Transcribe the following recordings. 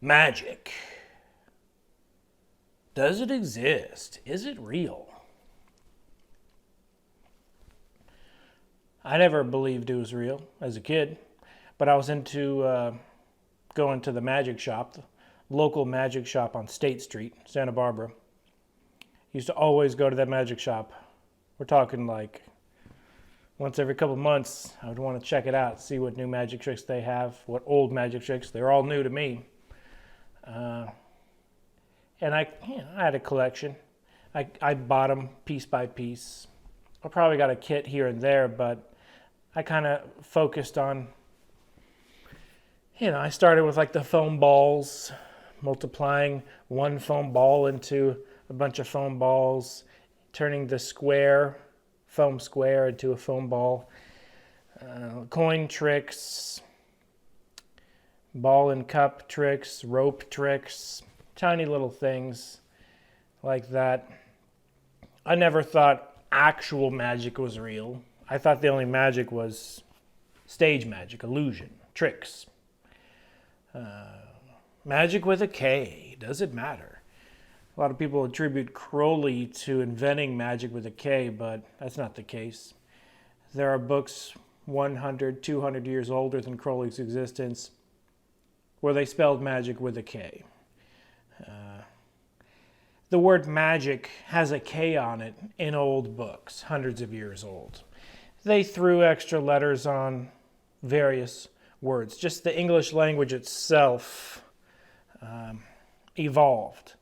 Magic. Does it exist? Is it real? I never believed it was real as a kid, but I was into going to the magic shop, the local magic shop on State Street, Santa Barbara. Used to always go to that magic shop. We're talking like once every couple months. I would want to check it out, see what new magic tricks they have, what old magic tricks. They're all new to me. And I had a collection. I bought them piece by piece. I probably got a kit here and there, but I kind of focused on, I started with like the foam balls, multiplying one foam ball into a bunch of foam balls, turning the foam square into a foam ball, coin tricks, ball and cup tricks, rope tricks, tiny little things like that. I never thought actual magic was real. I thought the only magic was stage magic, illusion, tricks. Magic with a K, does it matter? A lot of people attribute Crowley to inventing magic with a K, but that's not the case. There are books 100, 200 years older than Crowley's existence where they spelled magic with a K. The word magic has a K on it in old books, hundreds of years old. They threw extra letters on various words. Just the English language itself evolved.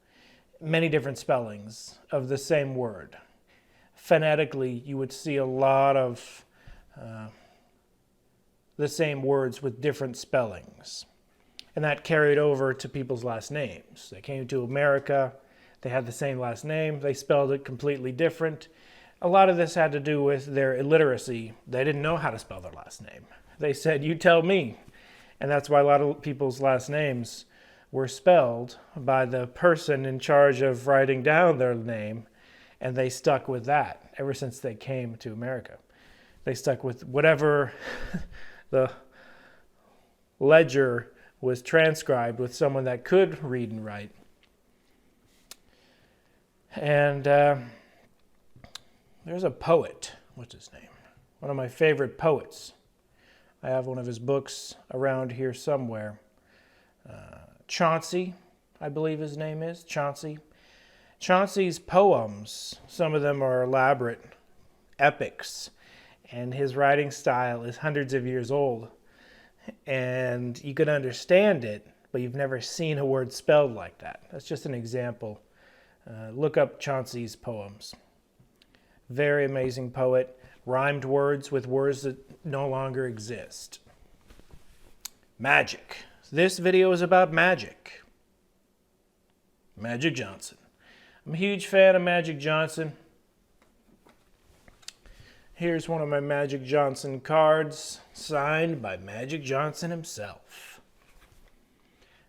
Many different spellings of the same word. Phonetically, you would see a lot of the same words with different spellings. And that carried over to people's last names. They came to America, they had the same last name, they spelled it completely different. A lot of this had to do with their illiteracy. They didn't know how to spell their last name. They said, "You tell me." And that's why a lot of people's last names were spelled by the person in charge of writing down their name, and they stuck with that ever since they came to America. They stuck with whatever the ledger was transcribed with someone that could read and write. And there's a poet, what's his name? One of my favorite poets. I have one of his books around here somewhere. Chauncey, I believe his name is, Chauncey. Chauncey's poems, some of them are elaborate epics, and his writing style is hundreds of years old. And you could understand it, but you've never seen a word spelled like that. That's just an example. Look up Chauncey's poems. Very amazing poet. Rhymed words with words that no longer exist. Magic. This video is about magic. Magic Johnson. I'm a huge fan of Magic Johnson. Here's one of my Magic Johnson cards, signed by Magic Johnson himself.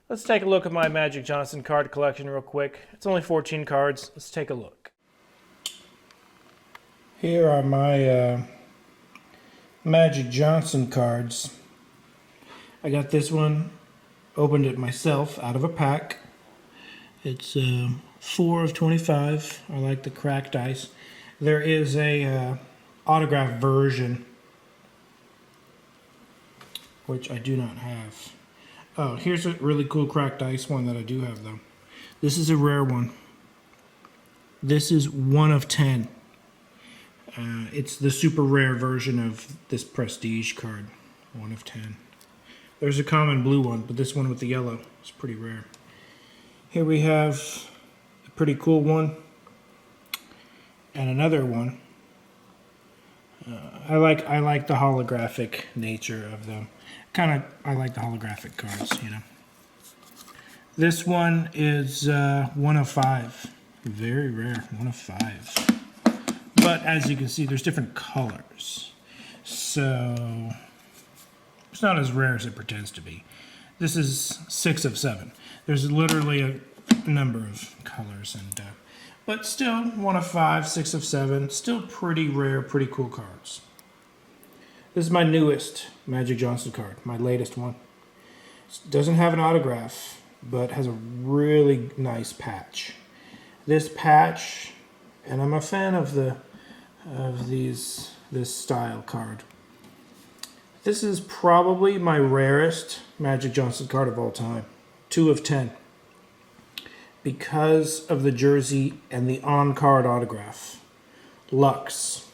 Let's take a look at my Magic Johnson card collection real quick. It's only 14 cards. Let's take a look. Here are my Magic Johnson cards. I got this one, opened it myself out of a pack. It's 4 of 25. I like the cracked ice. There is a autographed version, which I do not have. Oh, here's a really cool cracked ice one that I do have though. This is a rare one. This is 1 of 10. It's the super rare version of this prestige card. 1 of 10. There's a common blue one, but this one with the yellow is pretty rare. Here we have a pretty cool one and another one. I like the holographic nature of them. I like the holographic cards, you know. This one is 1 of 5. Very rare, 1 of 5. But as you can see, there's different colors. So it's not as rare as it pretends to be. This is 6 of 7. There's literally a number of colors, and but still 1 of 5, 6 of 7. Still pretty rare, pretty cool cards. This is my newest Magic Johnson card, my latest one. It doesn't have an autograph. but has a really nice patch. This patch, and I'm a fan of this style card. This is probably my rarest Magic Johnson card of all time. 2 of 10. Because of the jersey and the on-card autograph. Lux.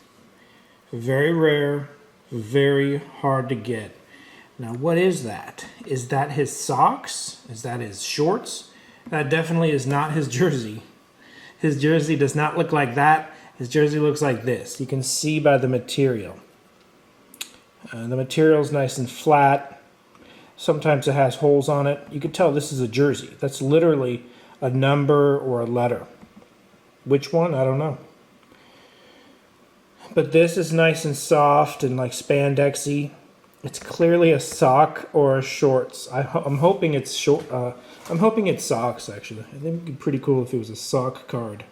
Very rare, very hard to get. Now, what is that? Is that his socks? Is that his shorts? That definitely is not his jersey. His jersey does not look like that. His jersey looks like this. You can see by the material. The material is nice and flat. Sometimes it has holes on it. You can tell this is a jersey. That's literally a number or a letter. Which one? I don't know. But this is nice and soft and like spandexy. It's clearly a sock or a shorts. I'm hoping it's short. I'm hoping it's socks actually. I think it'd be pretty cool if it was a sock card.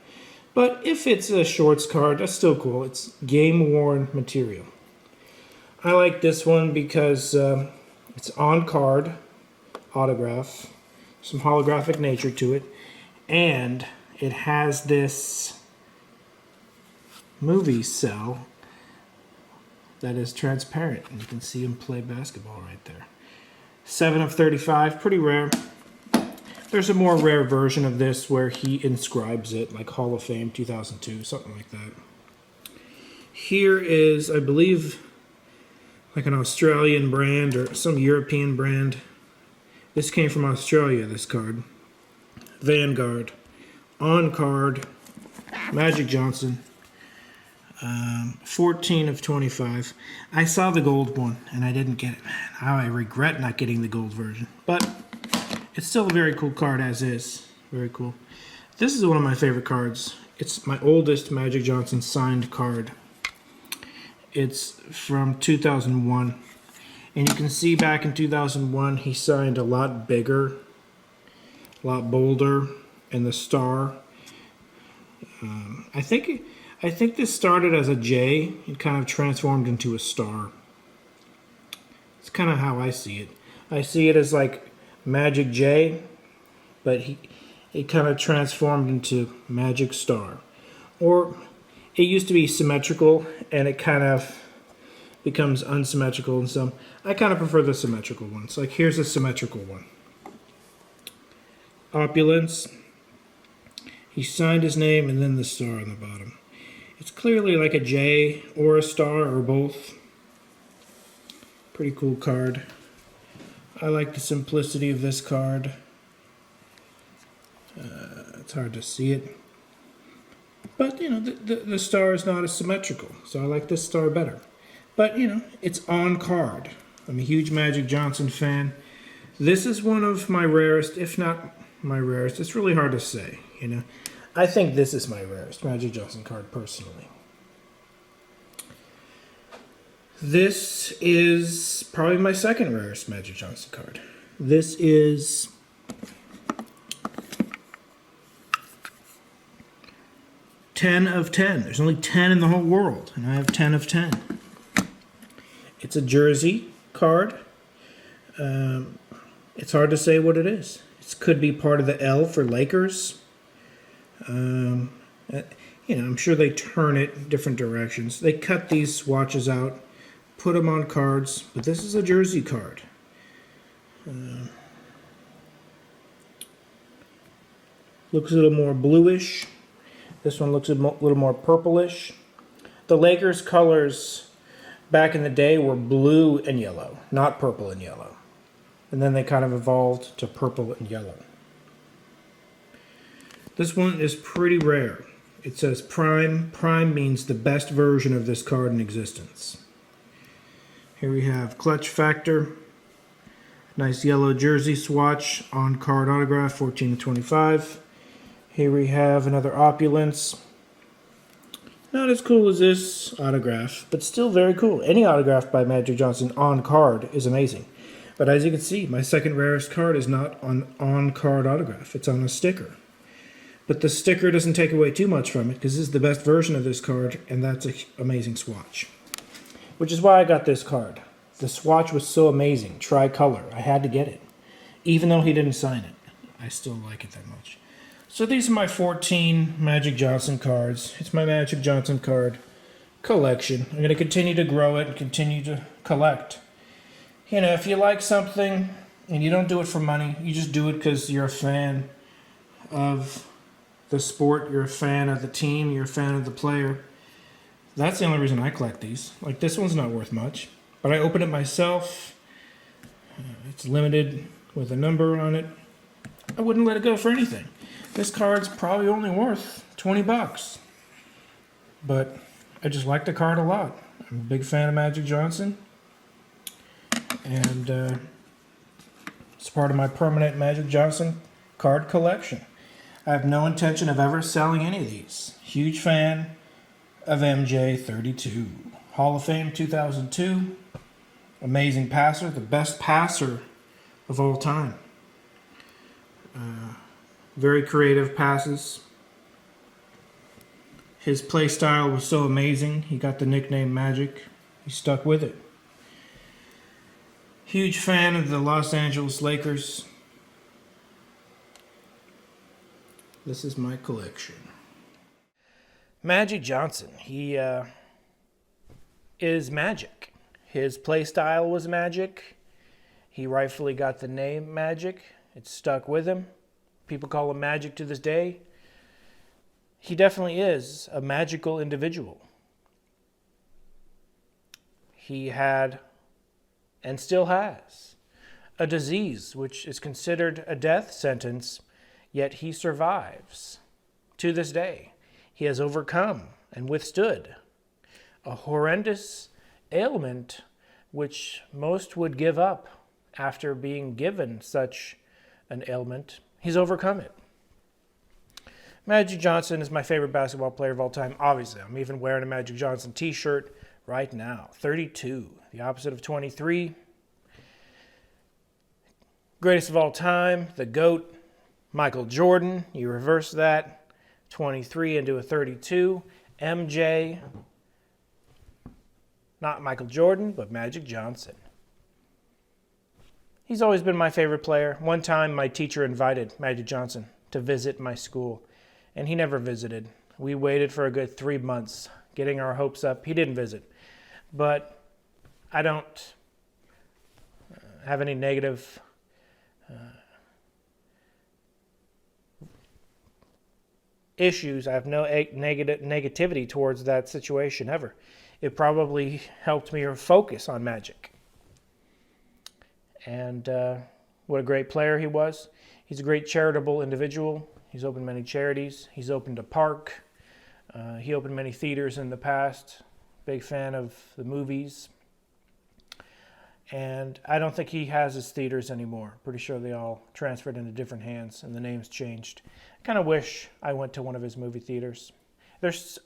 But if it's a shorts card, that's still cool. It's game worn material. I like this one because it's on card autograph, some holographic nature to it, and it has this movie cell that is transparent, and you can see him play basketball right there. 7 of 35, pretty rare. There's a more rare version of this where he inscribes it, like Hall of Fame 2002, something like that. Here is, I believe, like an Australian brand or some European brand. This came from Australia, this card. Vanguard. On card. Magic Johnson. 14 of 25. I saw the gold one and I didn't get it. Man, how I regret not getting the gold version. But it's still a very cool card as is. Very cool. This is one of my favorite cards. It's my oldest Magic Johnson signed card. It's from 2001. And you can see back in 2001 he signed a lot bigger, a lot bolder, and the star. I think this started as a J and kind of transformed into a star. It's kind of how I see it. I see it as like Magic J, but it kind of transformed into Magic Star. Or it used to be symmetrical and it kind of becomes unsymmetrical in some. I kind of prefer the symmetrical ones. Like here's a symmetrical one. Opulence. He signed his name and then the star on the bottom. It's clearly like a J or a star or both. Pretty cool card. I like the simplicity of this card. It's hard to see it. But, you know, the star is not as symmetrical, so I like this star better. But, you know, it's on card. I'm a huge Magic Johnson fan. This is one of my rarest, if not my rarest. It's really hard to say, you know. I think this is my rarest Magic Johnson card, personally. This is probably my second rarest Magic Johnson card. This is ten of 10. There's only 10 in the whole world, and I have 10 of 10. It's a jersey card. It's hard to say what it is. It could be part of the L for Lakers. You know, I'm sure they turn it different directions. They cut these swatches out, put them on cards, but this is a jersey card. Looks a little more bluish. This one looks a little more purplish. The Lakers colors back in the day were blue and yellow, not purple and yellow. And then they kind of evolved to purple and yellow. This one is pretty rare. It says Prime. Prime means the best version of this card in existence. Here we have Clutch Factor. Nice yellow jersey swatch on card autograph, 14 to 25. Here we have another Opulence. Not as cool as this autograph, but still very cool. Any autograph by Magic Johnson on card is amazing. But as you can see, my second rarest card is not on card autograph. It's on a sticker. But the sticker doesn't take away too much from it because this is the best version of this card, and that's an amazing swatch. Which is why I got this card. The swatch was so amazing, tricolor. I had to get it, even though he didn't sign it. I still like it that much. So these are my 14 Magic Johnson cards. It's my Magic Johnson card collection. I'm going to continue to grow it and continue to collect. You know, if you like something and you don't do it for money, you just do it because you're a fan of the sport, you're a fan of the team, you're a fan of the player. That's the only reason I collect these. Like, this one's not worth much, but I open it myself. It's limited with a number on it. I wouldn't let it go for anything. This card's probably only worth 20 bucks. But I just like the card a lot. I'm a big fan of Magic Johnson. And it's part of my permanent Magic Johnson card collection. I have no intention of ever selling any of these. Huge fan of MJ32. Hall of Fame 2002. Amazing passer. The best passer of all time. Very creative passes. His play style was so amazing. He got the nickname Magic. He stuck with it. Huge fan of the Los Angeles Lakers. This is my collection. Magic Johnson. He is magic. His play style was magic. He rightfully got the name Magic. It stuck with him. People call him Magic to this day. He definitely is a magical individual. He had, and still has, a disease which is considered a death sentence, yet he survives. To this day, he has overcome and withstood a horrendous ailment which most would give up after being given such an ailment. He's overcome it. Magic Johnson is my favorite basketball player of all time. Obviously, I'm even wearing a Magic Johnson t-shirt right now. 32, the opposite of 23. Greatest of all time, the GOAT, Michael Jordan. You reverse that, 23 into a 32. MJ, not Michael Jordan, but Magic Johnson. He's always been my favorite player. One time, my teacher invited Magic Johnson to visit my school, and he never visited. We waited for a good 3 months, getting our hopes up. He didn't visit. But I don't have any negative issues. I have no negativity towards that situation ever. It probably helped me focus on magic. And what a great player he was. He's a great charitable individual. He's opened many charities. He's opened a park. He opened many theaters in the past. Big fan of the movies. And I don't think he has his theaters anymore. Pretty sure they all transferred into different hands and the names changed. I kind of wish I went to one of his movie theaters.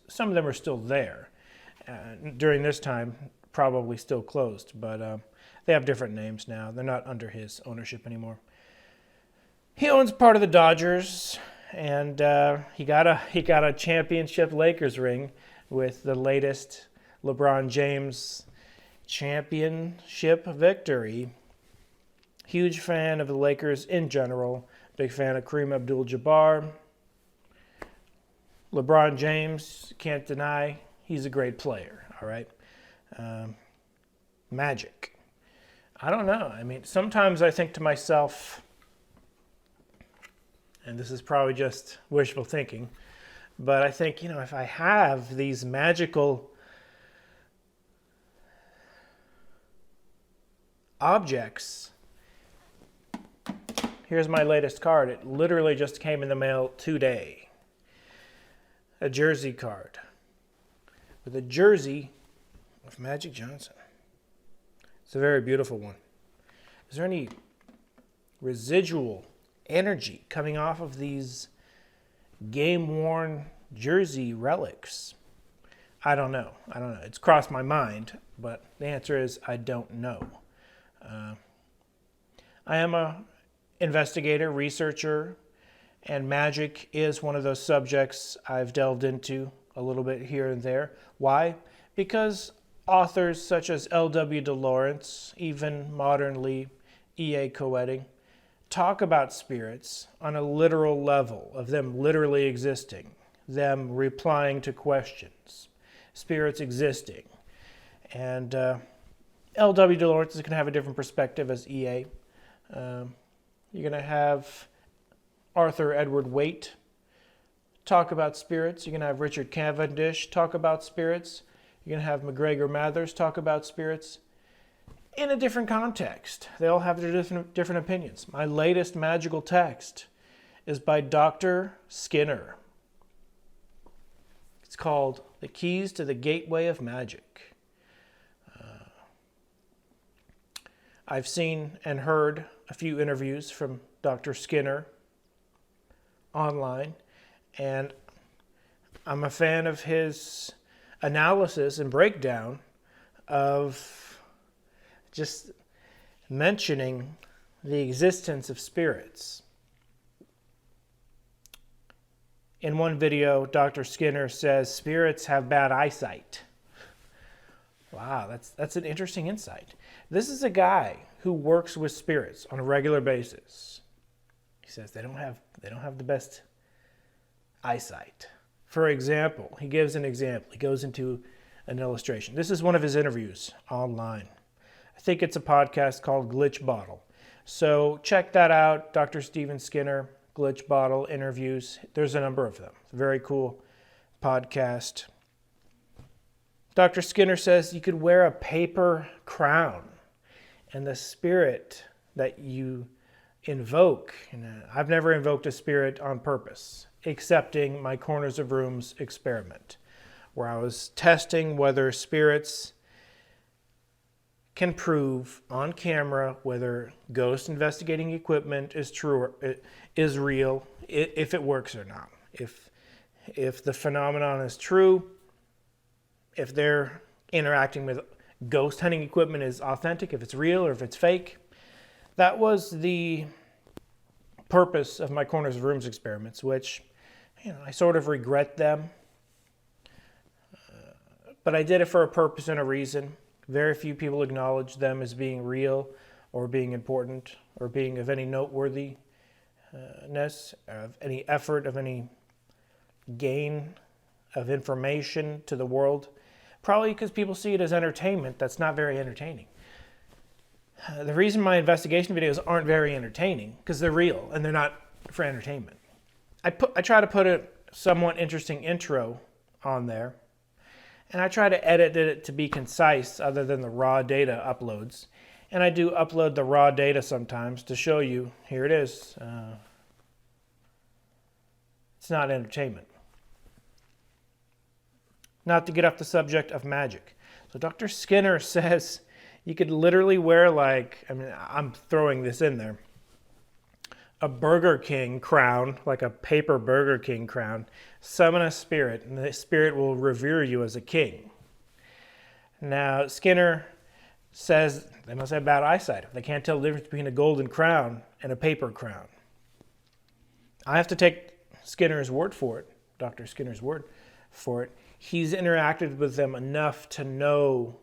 Some of them are still there. During this time, probably still closed, but they have different names now. They're not under his ownership anymore. He owns part of the Dodgers, and he got a championship Lakers ring with the latest LeBron James championship victory. Huge fan of the Lakers in general. Big fan of Kareem Abdul-Jabbar. LeBron James, can't deny, he's a great player, all right? Magic. I don't know. I mean, sometimes I think to myself, and this is probably just wishful thinking, but I think, if I have these magical objects. Here's my latest card. It literally just came in the mail today. A jersey card with a jersey of Magic Johnson. It's a very beautiful one. Is there any residual energy coming off of these game-worn jersey relics? I don't know. It's crossed my mind, but the answer is I don't know. I am a investigator, researcher, and magic is one of those subjects I've delved into a little bit here and there. Why? Because authors such as L.W. de Lawrence, even modernly E.A. Coetting, talk about spirits on a literal level of them literally existing, them replying to questions, spirits existing. And L.W. DeLawrence is going to have a different perspective as EA. You're going to have Arthur Edward Waite talk about spirits. You're going to have Richard Cavendish talk about spirits. You're going to have McGregor Mathers talk about spirits in a different context. They all have their different opinions. My latest magical text is by Dr. Skinner. It's called The Keys to the Gateway of Magic. I've seen and heard a few interviews from Dr. Skinner online, and I'm a fan of his analysis and breakdown of just mentioning the existence of spirits. In one video, Dr. Skinner says spirits have bad eyesight. Wow, that's an interesting insight. This is a guy who works with spirits on a regular basis. He says they don't have the best eyesight. For example, he gives an example. He goes into an illustration. This is one of his interviews online. I think it's a podcast called Glitch Bottle. So check that out, Dr. Stephen Skinner, Glitch Bottle interviews. There's a number of them. It's a very cool podcast. Dr. Skinner says you could wear a paper crown, and the spirit that you invoke, I've never invoked a spirit on purpose, excepting my Corners of Rooms experiment, where I was testing whether spirits can prove on camera whether ghost investigating equipment is true or is real, if it works or not. If the phenomenon is true, if they're interacting with ghost hunting equipment is authentic, if it's real or if it's fake. That was the purpose of my Corners of Rooms experiments, which I sort of regret them. But I did it for a purpose and a reason. Very few people acknowledge them as being real or being important or being of any noteworthiness, of any effort, of any gain of information to the world. Probably because people see it as entertainment that's not very entertaining. The reason my investigation videos aren't very entertaining, because they're real and they're not for entertainment. I try to put a somewhat interesting intro on there, and I try to edit it to be concise other than the raw data uploads. And I do upload the raw data sometimes to show you, here it is. It's not entertainment. Not to get off the subject of magic. So Dr. Skinner says you could literally wear I'm throwing this in there, a Burger King crown, like a paper Burger King crown, summon a spirit, and the spirit will revere you as a king. Now, Skinner says they must have bad eyesight if they can't tell the difference between a golden crown and a paper crown. I have to take Skinner's word for it, Dr. Skinner's word for it. He's interacted with them enough to know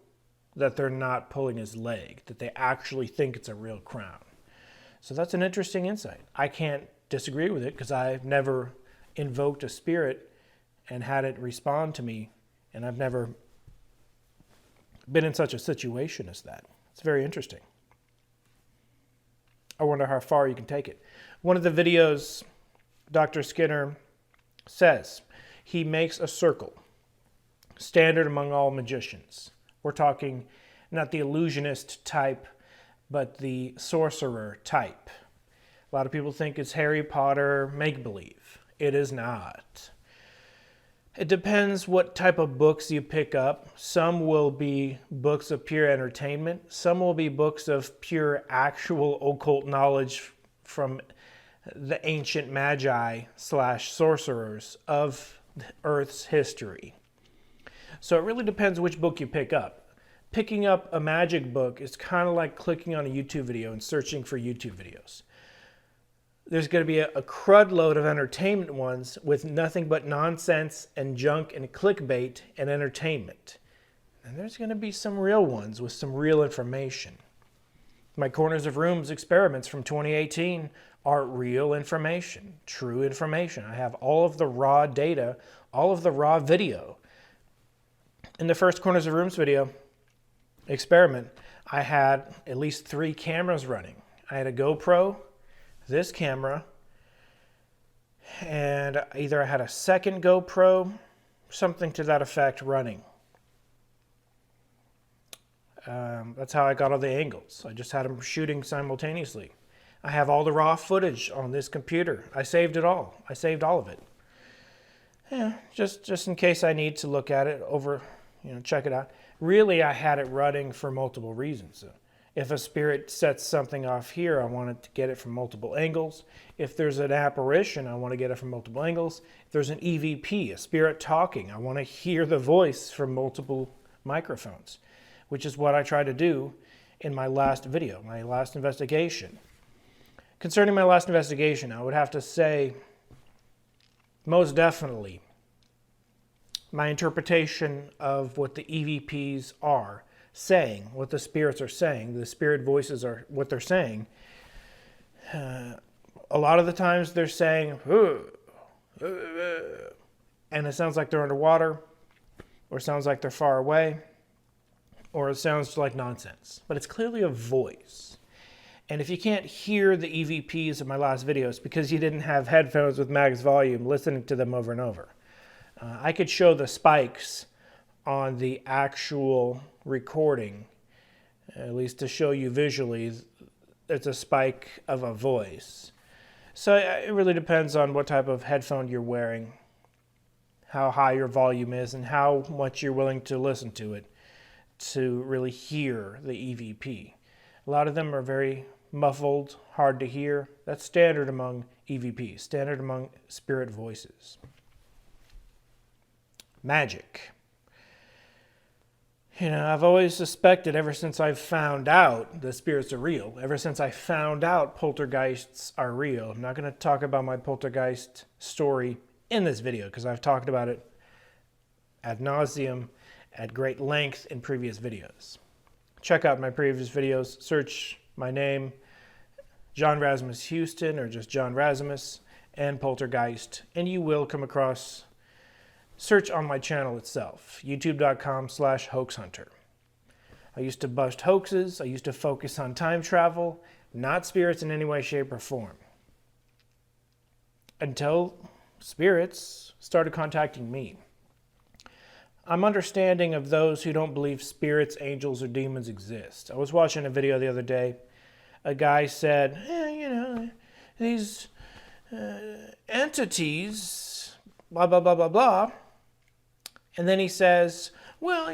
that they're not pulling his leg, that they actually think it's a real crown. So that's an interesting insight. I can't disagree with it because I've never invoked a spirit and had it respond to me, and I've never been in such a situation as that. It's very interesting. I wonder how far you can take it. One of the videos, Dr. Skinner says he makes a circle, standard among all magicians. We're talking not the illusionist type, but the sorcerer type. A lot of people think it's Harry Potter make-believe. It is not. It depends what type of books you pick up. Some will be books of pure entertainment. Some will be books of pure actual occult knowledge from the ancient magi / sorcerers of Earth's history. So it really depends which book you pick up. Picking up a magic book is kind of like clicking on a YouTube video and searching for YouTube videos. There's going to be a crud load of entertainment ones with nothing but nonsense and junk and clickbait and entertainment. And there's going to be some real ones with some real information. My Corners of Rooms experiments from 2018 are real information, true information. I have all of the raw data, all of the raw video. In the first Corners of Rooms video experiment, I had at least 3 cameras running. I had a GoPro, this camera, and either I had a second GoPro, something to that effect running. That's how I got all the angles. I just had them shooting simultaneously. I have all the raw footage on this computer. I saved it all. I saved all of it. Yeah, just in case I need to look at it over, check it out. Really, I had it running for multiple reasons. If a spirit sets something off here, I wanted to get it from multiple angles. If there's an apparition, I want to get it from multiple angles. If there's an EVP, a spirit talking, I want to hear the voice from multiple microphones, which is what I tried to do in my last video, my last investigation. Concerning my last investigation, I would have to say, most definitely, my interpretation of what the EVPs are saying, what the spirits are saying, the spirit voices are what they're saying. A lot of the times they're saying, and it sounds like they're underwater, or it sounds like they're far away, or it sounds like nonsense. But it's clearly a voice. And if you can't hear the EVPs in my last videos because you didn't have headphones with max volume listening to them over and over, I could show the spikes on the actual recording, at least to show you visually, it's a spike of a voice. So it really depends on what type of headphone you're wearing, how high your volume is, and how much you're willing to listen to it to really hear the EVP. A lot of them are very muffled, hard to hear. That's standard among EVPs, standard among spirit voices. Magic. I've always suspected ever since I've found out the spirits are real, ever since I found out poltergeists are real. I'm not going to talk about my poltergeist story in this video because I've talked about it ad nauseum at great length in previous videos. Check out my previous videos, search my name, John Razimus Hughston, or just John Razimus, and poltergeist, and you will come across. Search on my channel itself, youtube.com/hoaxhunter. I used to bust hoaxes. I used to focus on time travel, not spirits in any way, shape, or form. Until spirits started contacting me. I'm understanding of those who don't believe spirits, angels, or demons exist. I was watching a video the other day. A guy said, these entities, blah, blah, blah, blah, blah. And then he says, well,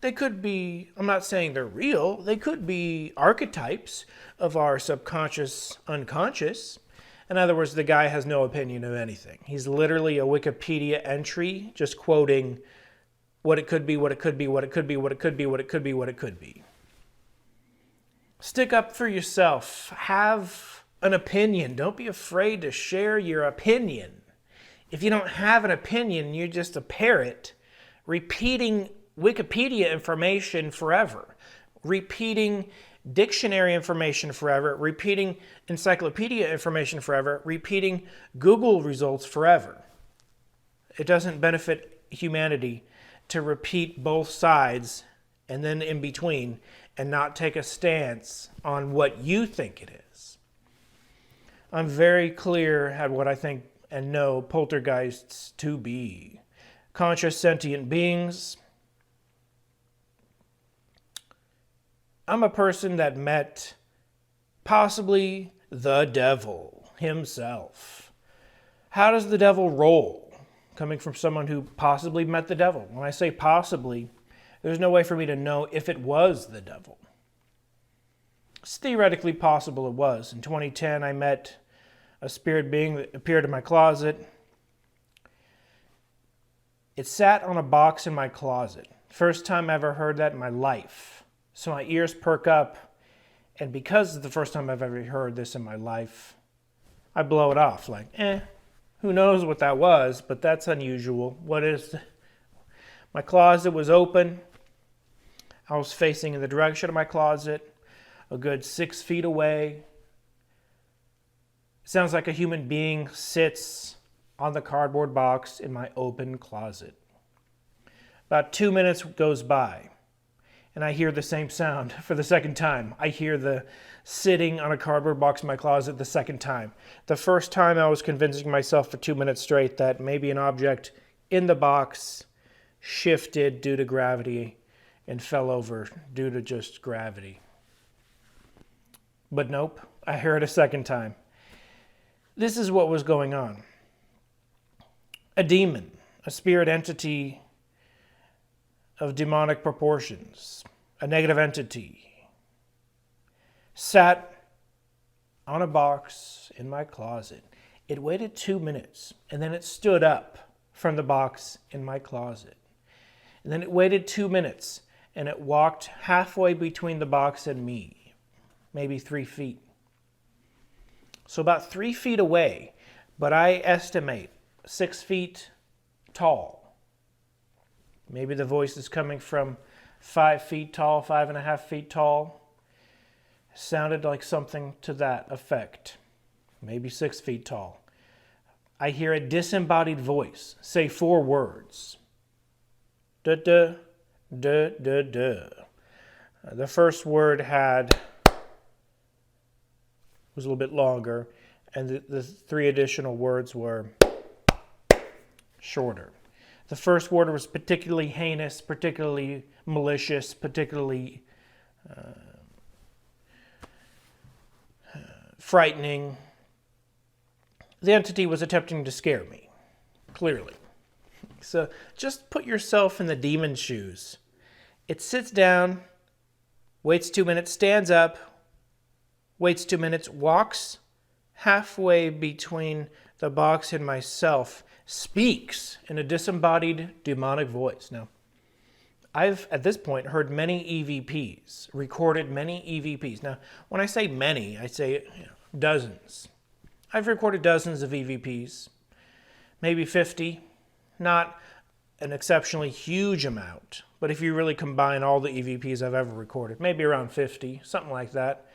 they could be, I'm not saying they're real, they could be archetypes of our subconscious unconscious. In other words, the guy has no opinion of anything. He's literally a Wikipedia entry just quoting what it could be, what it could be, what it could be, what it could be, what it could be, what it could be. Stick up for yourself. Have an opinion. Don't be afraid to share your opinion. If you don't have an opinion, you're just a parrot repeating Wikipedia information forever, repeating dictionary information forever, repeating encyclopedia information forever, repeating Google results forever. It doesn't benefit humanity to repeat both sides and then in between and not take a stance on what you think it is. I'm very clear at what I think and know poltergeists to be. Conscious sentient beings. I'm a person that met possibly the devil himself. How does the devil roll? Coming from someone who possibly met the devil. When I say possibly, there's no way for me to know if it was the devil. It's theoretically possible it was. In 2010, I met a spirit being that appeared in my closet. It sat on a box in my closet. First time I ever heard that in my life. So my ears perk up, and because it's the first time I've ever heard this in my life, I blow it off like, who knows what that was, but that's unusual. What is... My closet was open. I was facing in the direction of my closet. a good 6 feet away. It sounds like a human being sits on the cardboard box in my open closet. About 2 minutes goes by, and I hear the same sound for the second time. I hear the sitting on a cardboard box in my closet the second time. The first time I was convincing myself for 2 minutes straight that maybe an object in the box shifted due to gravity and fell over due to just gravity. But nope, I heard it a second time. This is what was going on. A demon, a spirit entity of demonic proportions, a negative entity, sat on a box in my closet. It waited 2 minutes, and then it stood up from the box in my closet. And then it waited 2 minutes, and it walked halfway between the box and me, maybe 3 feet. So about 3 feet away, but I estimate 6 feet tall. Maybe the voice is coming from 5 feet tall, 5.5 feet tall. Sounded like something to that effect. Maybe 6 feet tall. I hear a disembodied voice say 4 words. Da da da da da. The first word was a little bit longer, and the 3 additional words were shorter. The first word was particularly heinous, particularly malicious, particularly frightening. The entity was attempting to scare me, clearly. So just put yourself in the demon's shoes. It sits down, waits 2 minutes, stands up, waits 2 minutes, walks halfway between the box and myself, speaks in a disembodied demonic voice. Now, I've, at this point, heard many EVPs, recorded many EVPs. Now, when I say many, I say dozens. I've recorded dozens of EVPs, maybe 50, not an exceptionally huge amount, but if you really combine all the EVPs I've ever recorded, maybe around 50, something like that.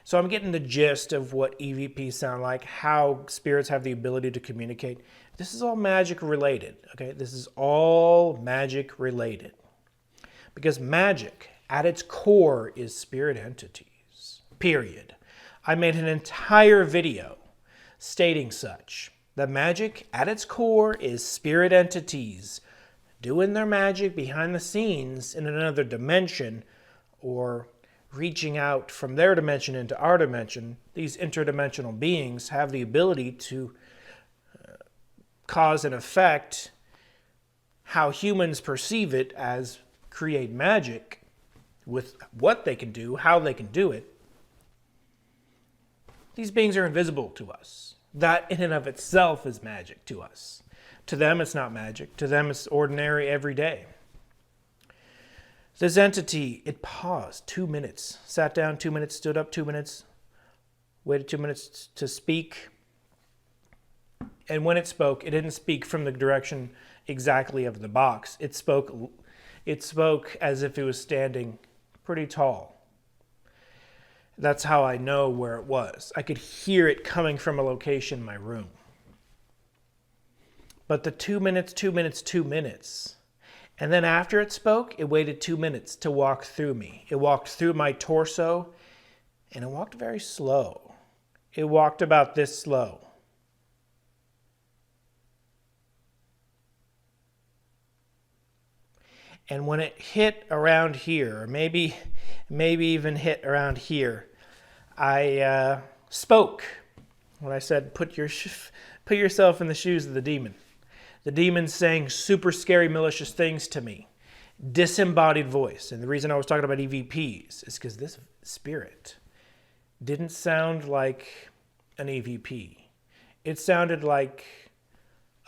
So I'm getting the gist of what EVPs sound like, how spirits have the ability to communicate. This is all magic related, okay? This is all magic related. Because magic, at its core, is spirit entities, period. I made an entire video stating such. That magic, at its core, is spirit entities doing their magic behind the scenes in another dimension, or reaching out from their dimension into our dimension. These interdimensional beings have the ability to cause and affect how humans perceive it as create magic with what they can do, how they can do it. These beings are invisible to us. That in and of itself is magic to us. To them, it's not magic. To them, it's ordinary every day. This entity, it paused 2 minutes, sat down 2 minutes, stood up 2 minutes, waited 2 minutes to speak. And when it spoke, it didn't speak from the direction exactly of the box. It spoke as if it was standing pretty tall. That's how I know where it was. I could hear it coming from a location in my room. But the 2 minutes, 2 minutes, 2 minutes. And then after it spoke, it waited 2 minutes to walk through me. It walked through my torso, and it walked very slow. It walked about this slow. And when it hit around here, or maybe even hit around here, I spoke when I said, put yourself in the shoes of the demon. The demon's saying super scary, malicious things to me. Disembodied voice. And the reason I was talking about EVPs is because this spirit didn't sound like an EVP. It sounded like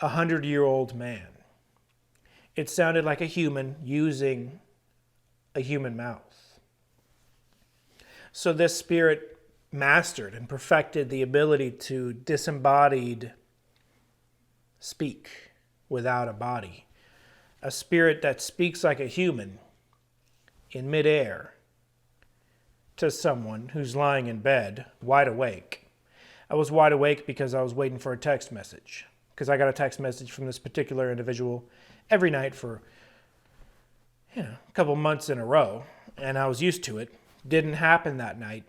a 100-year-old man. It sounded like a human using a human mouth. So this spirit mastered and perfected the ability to disembodied speak without a body. A spirit that speaks like a human in midair to someone who's lying in bed, wide awake. I was wide awake because I was waiting for a text message. Because I got a text message from this particular individual every night for, a couple months in a row. And I was used to it. Didn't happen that night.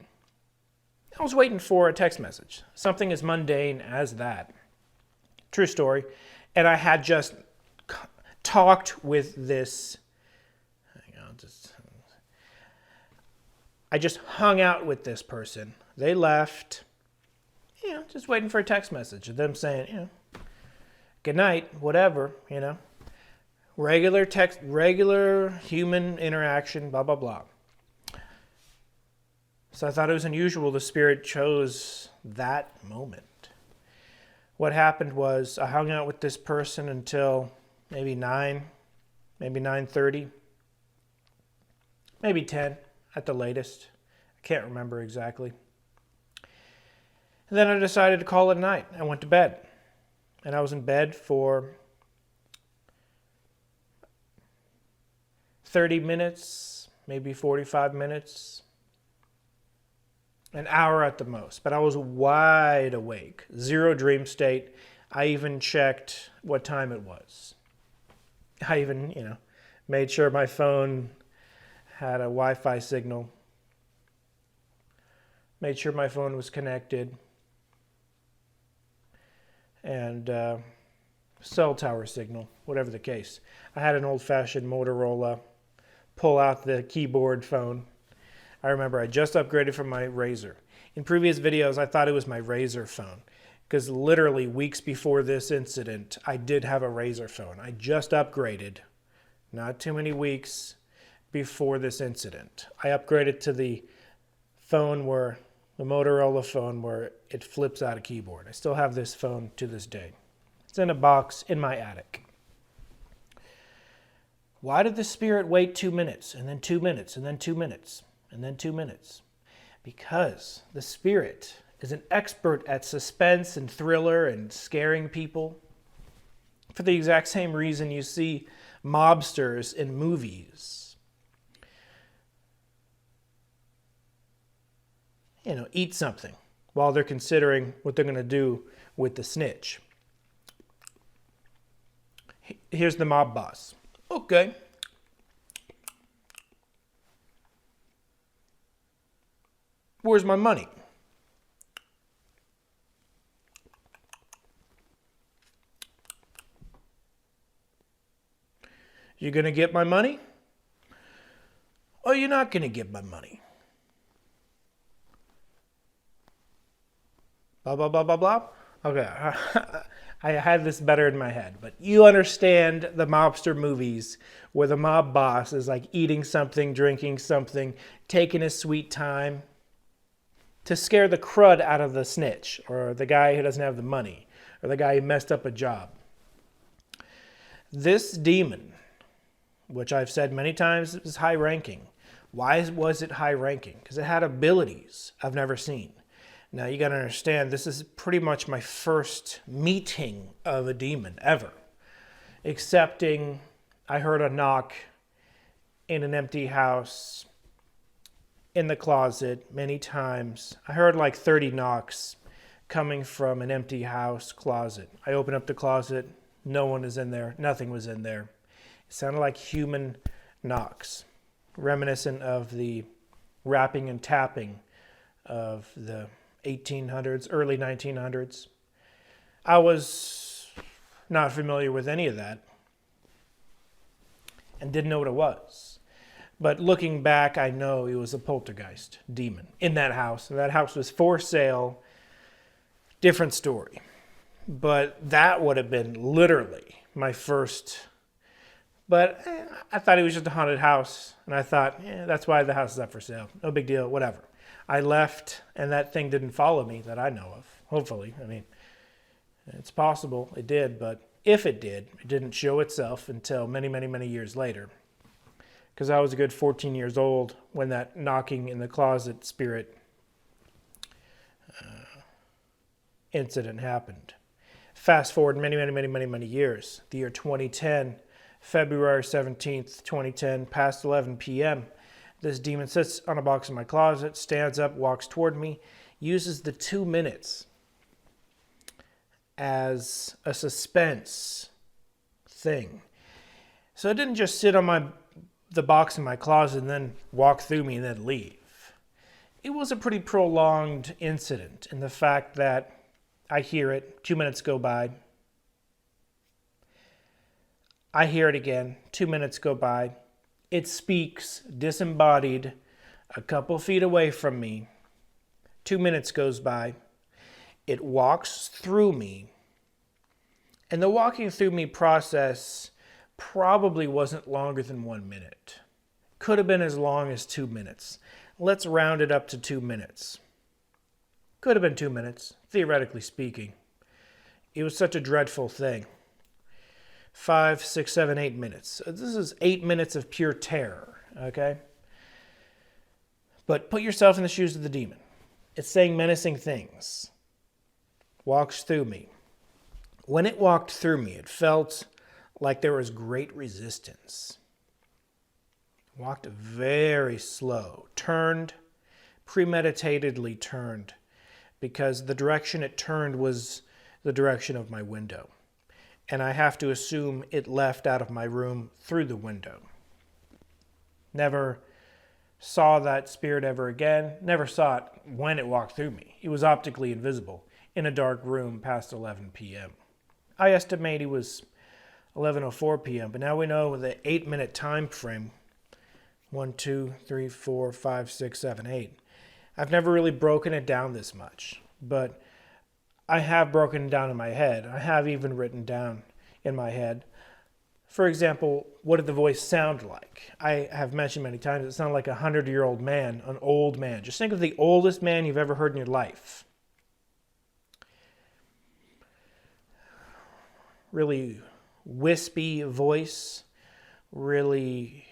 I was waiting for a text message. Something as mundane as that. True story. And I had just talked with this. I just hung out with this person. They left, just waiting for a text message of them saying, good night, whatever, regular text, regular human interaction, blah, blah, blah. So I thought it was unusual the Spirit chose that moment. What happened was I hung out with this person until maybe 9, maybe 9:30, maybe 10 at the latest. I can't remember exactly. And then I decided to call it a night. I went to bed. And I was in bed for 30 minutes, maybe 45 minutes, an hour at the most. But I was wide awake, zero dream state. I even checked what time it was. I even, made sure my phone had a Wi-Fi signal. Made sure my phone was connected. And cell tower signal, whatever the case. I had an old-fashioned Motorola pull out the keyboard phone. I remember I just upgraded from my Razr. In previous videos, I thought it was my Razr phone because literally weeks before this incident, I did have a Razr phone. I just upgraded, not too many weeks before this incident. I upgraded to the Motorola phone where it flips out a keyboard. I still have this phone to this day. It's in a box in my attic. Why did the Spirit wait 2 minutes, and then 2 minutes, and then 2 minutes, and then 2 minutes? Because the Spirit is an expert at suspense and thriller and scaring people. For the exact same reason you see mobsters in movies. Eat something while they're considering what they're going to do with the snitch. Here's the mob boss. Okay. Where's my money? You going to get my money? Or you're not going to get my money? Blah, blah, blah, blah, blah. Okay, I had this better in my head, but you understand the mobster movies where the mob boss is like eating something, drinking something, taking his sweet time to scare the crud out of the snitch or the guy who doesn't have the money or the guy who messed up a job. This demon, which I've said many times is high ranking. Why was it high ranking? Because it had abilities I've never seen. Now, you got to understand, this is pretty much my first meeting of a demon ever. Excepting, I heard a knock in an empty house, in the closet, many times. I heard like 30 knocks coming from an empty house closet. I opened up the closet, no one is in there, nothing was in there. It sounded like human knocks, reminiscent of the rapping and tapping of the 1800s, early 1900s. I was not familiar with any of that and didn't know what it was. But looking back, I know it was a poltergeist demon in that house. And that house was for sale. Different story. But that would have been literally my first. But I thought it was just a haunted house. And I thought, that's why the house is up for sale. No big deal, whatever. I left, and that thing didn't follow me that I know of. Hopefully. I mean, it's possible it did, but if it did, it didn't show itself until many, many, many years later. Because I was a good 14 years old when that knocking in the closet spirit incident happened. Fast forward many, many, many, many, many years. The year 2010, February 17th, 2010, past 11 p.m., This demon sits on a box in my closet, stands up, walks toward me, uses the 2 minutes as a suspense thing. So it didn't just sit on the box in my closet and then walk through me and then leave. It was a pretty prolonged incident in the fact that I hear it, 2 minutes go by. I hear it again, 2 minutes go by. It speaks, disembodied, a couple feet away from me. 2 minutes goes by. It walks through me. And the walking through me process probably wasn't longer than 1 minute. Could have been as long as 2 minutes. Let's round it up to 2 minutes. Could have been 2 minutes, theoretically speaking. It was such a dreadful thing. 5, 6, 7, 8 minutes. This is 8 minutes of pure terror, okay? But put yourself in the shoes of the demon. It's saying menacing things. Walks through me. When it walked through me, it felt like there was great resistance. Walked very slow. Turned, premeditatedly turned, because the direction it turned was the direction of my window. And I have to assume it left out of my room through the window. Never saw that spirit ever again. Never saw it when it walked through me. It was optically invisible in a dark room past 11 p.m. I estimate it was 11:04 p.m., but now we know the 8-minute time frame. 1, 2, 3, 4, 5, 6, 7, 8. I've never really broken it down this much, but I have broken it down in my head. I have even written down in my head. For example, what did the voice sound like? I have mentioned many times it sounded like a 100-year-old man, an old man. Just think of the oldest man you've ever heard in your life. Really wispy voice, really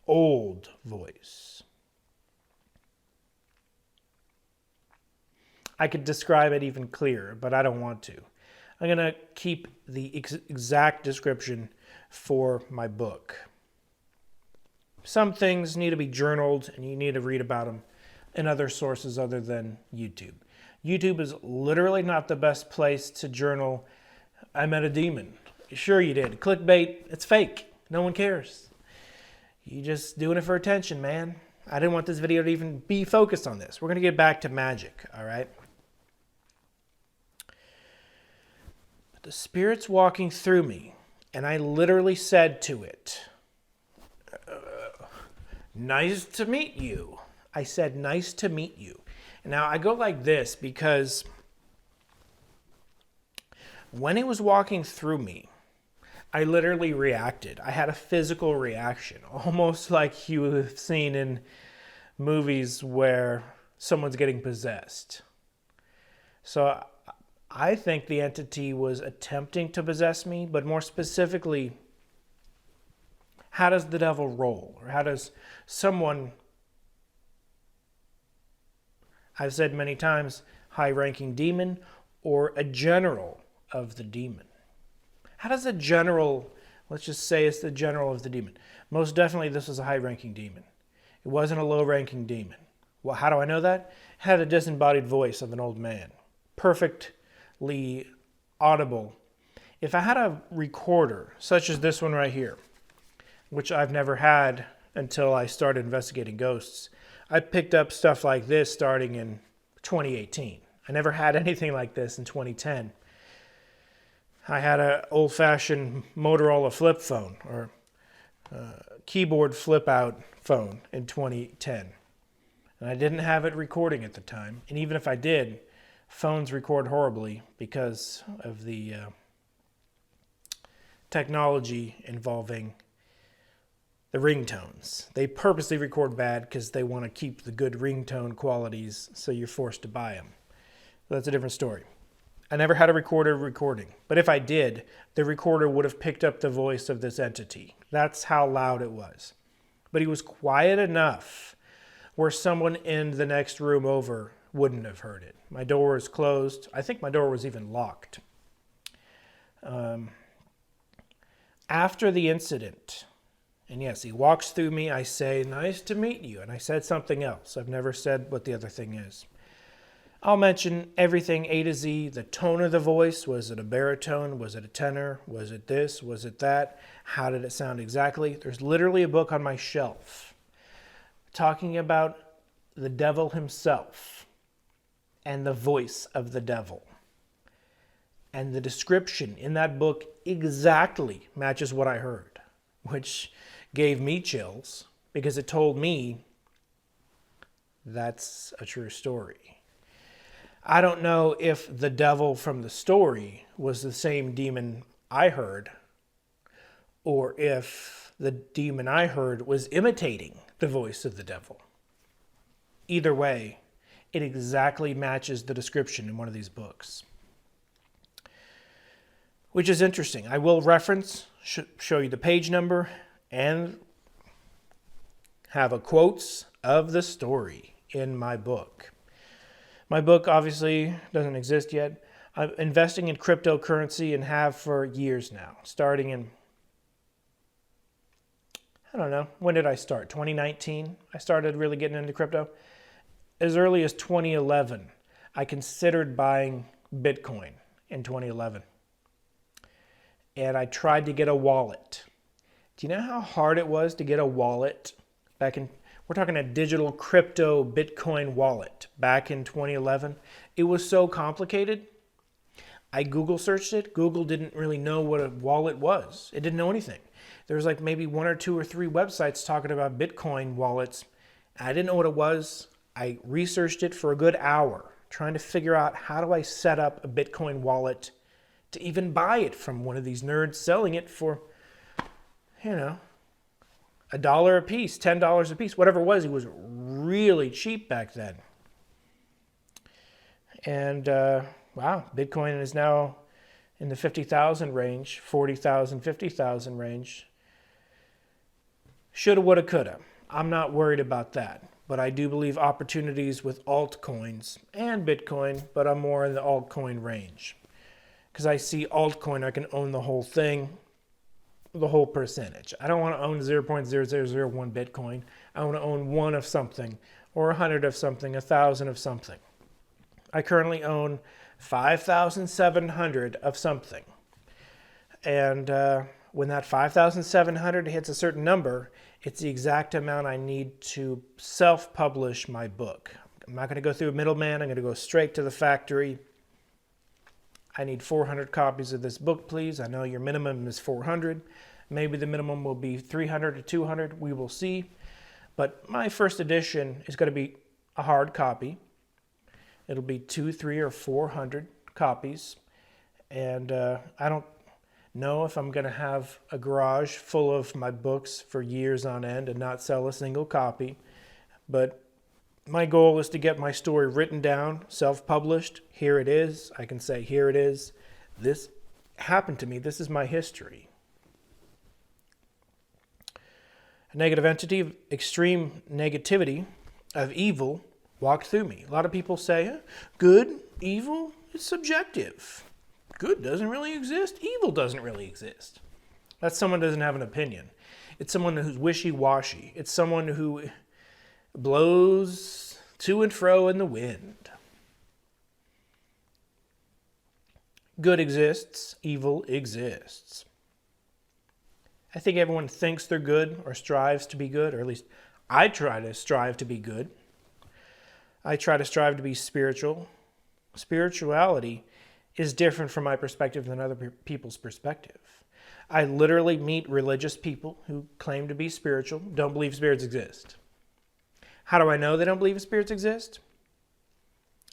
old voice. I could describe it even clearer, but I don't want to. I'm going to keep the exact description for my book. Some things need to be journaled, and you need to read about them in other sources other than YouTube. YouTube is literally not the best place to journal, I met a demon. Sure you did. Clickbait, it's fake. No one cares. You just doing it for attention, man. I didn't want this video to even be focused on this. We're going to get back to magic, all right? But the spirit's walking through me, and I literally said to it, nice to meet you. I said, nice to meet you. And now I go like this because when it was walking through me, I literally reacted. I had a physical reaction, almost like you have seen in movies where someone's getting possessed. So I think the entity was attempting to possess me, but more specifically, how does the devil roll? Or how does someone, I've said many times, high-ranking demon or a general of the demon? How does a general, let's just say it's the general of the demon. Most definitely this was a high-ranking demon. It wasn't a low-ranking demon. Well, how do I know that? It had a disembodied voice of an old man. Perfectly audible. If I had a recorder, such as this one right here, which I've never had until I started investigating ghosts, I picked up stuff like this starting in 2018. I never had anything like this in 2010. I had an old-fashioned Motorola flip phone or keyboard flip-out phone in 2010. And I didn't have it recording at the time. And even if I did, phones record horribly because of the technology involving the ringtones. They purposely record bad because they want to keep the good ringtone qualities, so you're forced to buy them. But that's a different story. I never had a recorder recording, but if I did, the recorder would have picked up the voice of this entity. That's how loud it was. But he was quiet enough where someone in the next room over wouldn't have heard it. My door was closed. I think my door was even locked. After the incident, And yes, he walks through me. I say, nice to meet you. And I said something else. I've never said what the other thing is. I'll mention everything A to Z, the tone of the voice. Was it a baritone? Was it a tenor? Was it this? Was it that? How did it sound exactly? There's literally a book on my shelf talking about the devil himself and the voice of the devil. And the description in that book exactly matches what I heard, which gave me chills because it told me that's a true story. I don't know if the devil from the story was the same demon I heard, or if the demon I heard was imitating the voice of the devil. Either way, it exactly matches the description in one of these books, which is interesting. I will reference, show you the page number, and have a quotes of the story in my book. My book obviously doesn't exist yet. I'm investing in cryptocurrency and have for years now, starting in, I don't know, when did I start? 2019? I started really getting into crypto. As early as 2011, I considered buying Bitcoin in 2011. And I tried to get a wallet. Do you know how hard it was to get a wallet back in, we're talking a digital crypto Bitcoin wallet back in 2011? It was so complicated. I Google searched it. Google didn't really know what a wallet was. It didn't know anything. There was like maybe 1 or 2 or 3 websites talking about Bitcoin wallets. I didn't know what it was. I researched it for a good hour, trying to figure out how do I set up a Bitcoin wallet to even buy it from one of these nerds selling it for, $1 a piece, $10 a piece, whatever it was. It was really cheap back then. And wow, Bitcoin is now in the 50,000 range, 40,000, 50,000 range. Shoulda, woulda, coulda. I'm not worried about that. But I do believe opportunities with altcoins and Bitcoin, but I'm more in the altcoin range. Because I see altcoin, I can own the whole thing, the whole percentage. I don't want to own 0.0001 Bitcoin. I want to own 1 of something, or 100 of something, 1,000 of something. I currently own 5,700 of something. And when that 5,700 hits a certain number, it's the exact amount I need to self-publish my book. I'm not going to go through a middleman. I'm going to go straight to the factory. I need 400 copies of this book, please. I know your minimum is 400. Maybe the minimum will be 300 or 200. We will see. But my first edition is going to be a hard copy. It'll be 200, 300, or 400 copies. And I don't know if I'm going to have a garage full of my books for years on end and not sell a single copy. But my goal is to get my story written down, self-published. Here it is. I can say, here it is. This happened to me. This is my history. A negative entity of extreme negativity of evil walked through me. A lot of people say, good, evil, it's subjective. Good doesn't really exist. Evil doesn't really exist. That's someone who doesn't have an opinion. It's someone who's wishy-washy. It's someone who blows to and fro in the wind. Good exists. Evil exists. I think everyone thinks they're good or strives to be good, or at least I try to strive to be good. I try to strive to be spiritual. Spirituality is different from my perspective than other people's perspective. I literally meet religious people who claim to be spiritual, don't believe spirits exist. How do I know they don't believe spirits exist?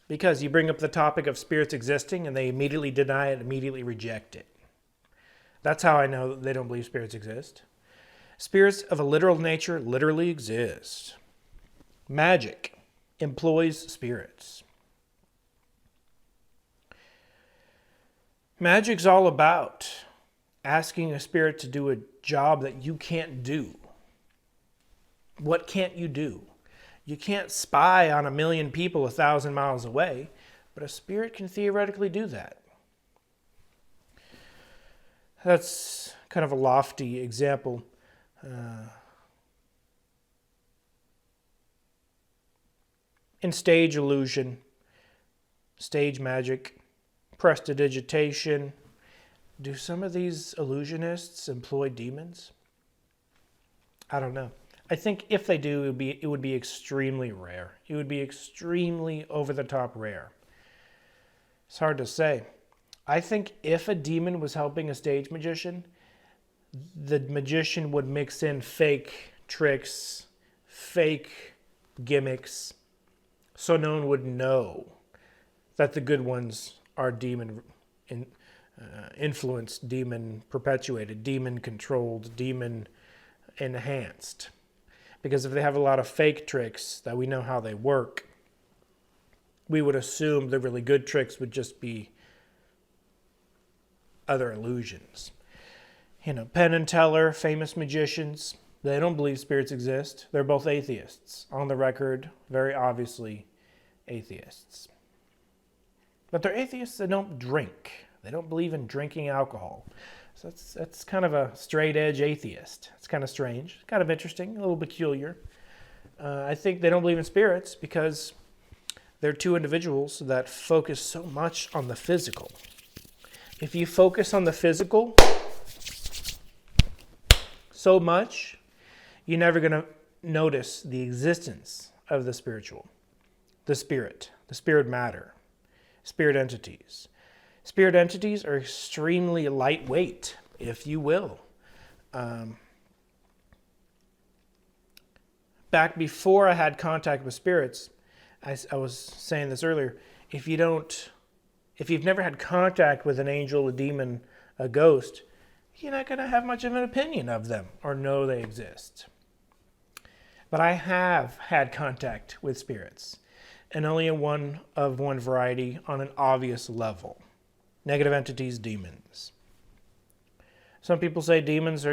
Because you bring up the topic of spirits existing and they immediately deny it, immediately reject it. That's how I know that they don't believe spirits exist. Spirits of a literal nature literally exist. Magic employs spirits. Magic's all about asking a spirit to do a job that you can't do. What can't you do? You can't spy on 1,000,000 people 1,000 miles away, but a spirit can theoretically do that. That's kind of a lofty example. in stage illusion, stage magic, prestidigitation. Do some of these illusionists employ demons? I don't know. I think if they do, it would be extremely rare. It would be extremely over-the-top rare. It's hard to say. I think if a demon was helping a stage magician, the magician would mix in fake tricks, fake gimmicks, so no one would know that the good ones are demon influenced, demon perpetuated, demon controlled, demon enhanced. Because if they have a lot of fake tricks that we know how they work, we would assume the really good tricks would just be other illusions. Penn and Teller, famous magicians, they don't believe spirits exist. They're both atheists. On the record, very obviously atheists. But they're atheists that don't drink. They don't believe in drinking alcohol. So that's kind of a straight-edge atheist. It's kind of strange, kind of interesting, a little peculiar. I think they don't believe in spirits because they're two individuals that focus so much on the physical. If you focus on the physical so much, you're never going to notice the existence of the spiritual, the spirit matter, spirit entities. Spirit entities are extremely lightweight, if you will. Back before I had contact with spirits, I was saying this earlier, if you've never had contact with an angel, a demon, a ghost, you're not going to have much of an opinion of them or know they exist. But I have had contact with spirits, and only one variety on an obvious level. Negative entities, demons. Some people say demons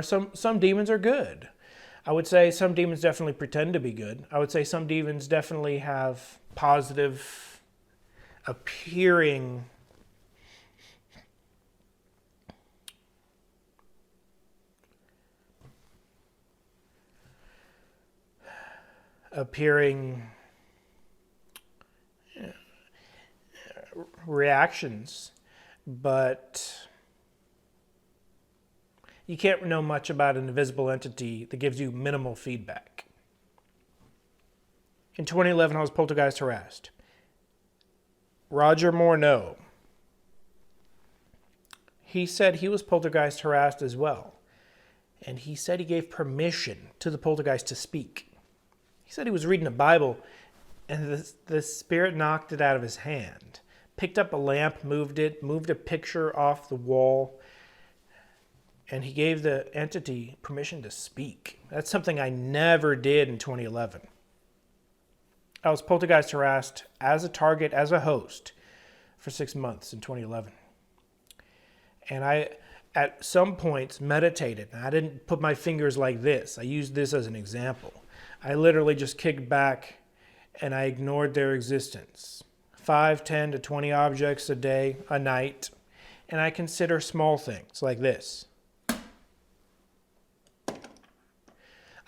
some demons are good. I would say some demons definitely pretend to be good. I would say some demons definitely have positive appearing reactions, but you can't know much about an invisible entity that gives you minimal feedback. In 2011, I was poltergeist harassed. Roger Morneau, he said he was poltergeist harassed as well. And he said he gave permission to the poltergeist to speak. He said he was reading a Bible and the spirit knocked it out of his hand. Picked up a lamp, moved a picture off the wall, and he gave the entity permission to speak. That's something I never did in 2011. I was poltergeist harassed as a target, as a host, for 6 months in 2011. And I, at some points, meditated. And I didn't put my fingers like this. I used this as an example. I literally just kicked back and I ignored their existence. 5, 10 to 20 objects a day, a night. And I consider small things like this.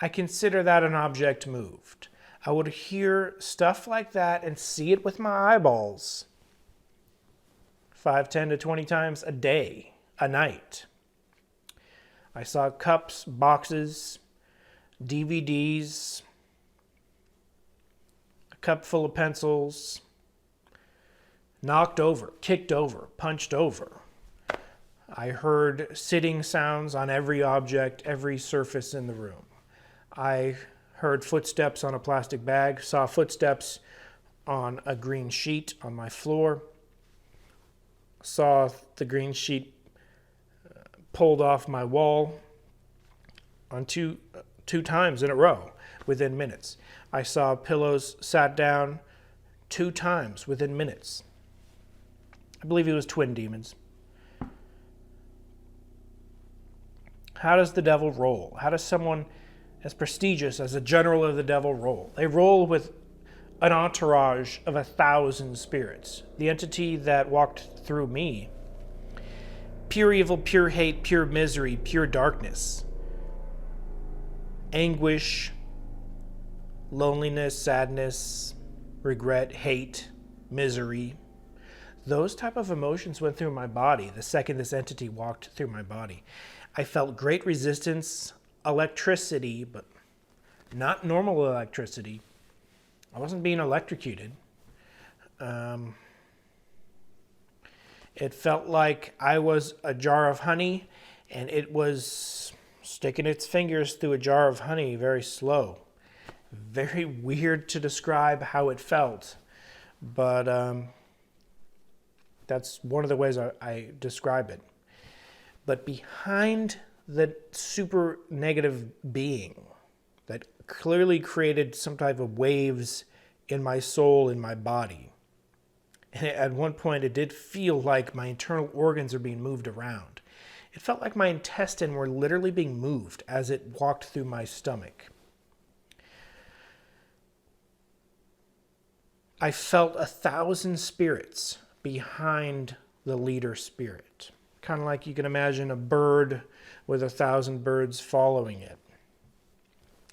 I consider that an object moved. I would hear stuff like that and see it with my eyeballs 5, 10 to 20 times a day, a night. I saw cups, boxes, DVDs, a cup full of pencils, knocked over, kicked over, punched over. I heard sitting sounds on every object, every surface in the room. I heard footsteps on a plastic bag, saw footsteps on a green sheet on my floor, saw the green sheet pulled off my wall on two times in a row within minutes. I saw pillows sat down 2 times within minutes. I believe it was twin demons. How does the devil roll? How does someone as prestigious as a general of the devil roll? They roll with an entourage of 1,000 spirits. The entity that walked through me, pure evil, pure hate, pure misery, pure darkness. anguish, loneliness, sadness, regret, hate, misery. Those type of emotions went through my body the second this entity walked through my body. I felt great resistance, electricity, but not normal electricity. I wasn't being electrocuted. It felt like I was a jar of honey, and it was sticking its fingers through a jar of honey very slow. Very weird to describe how it felt, but that's one of the ways I describe it. But behind the super negative being that clearly created some type of waves in my soul, in my body, and at one point it did feel like my internal organs are being moved around. It felt like my intestine were literally being moved as it walked through my stomach. I felt 1,000 spirits behind the leader spirit. Kind of like you can imagine a bird with 1,000 birds following it.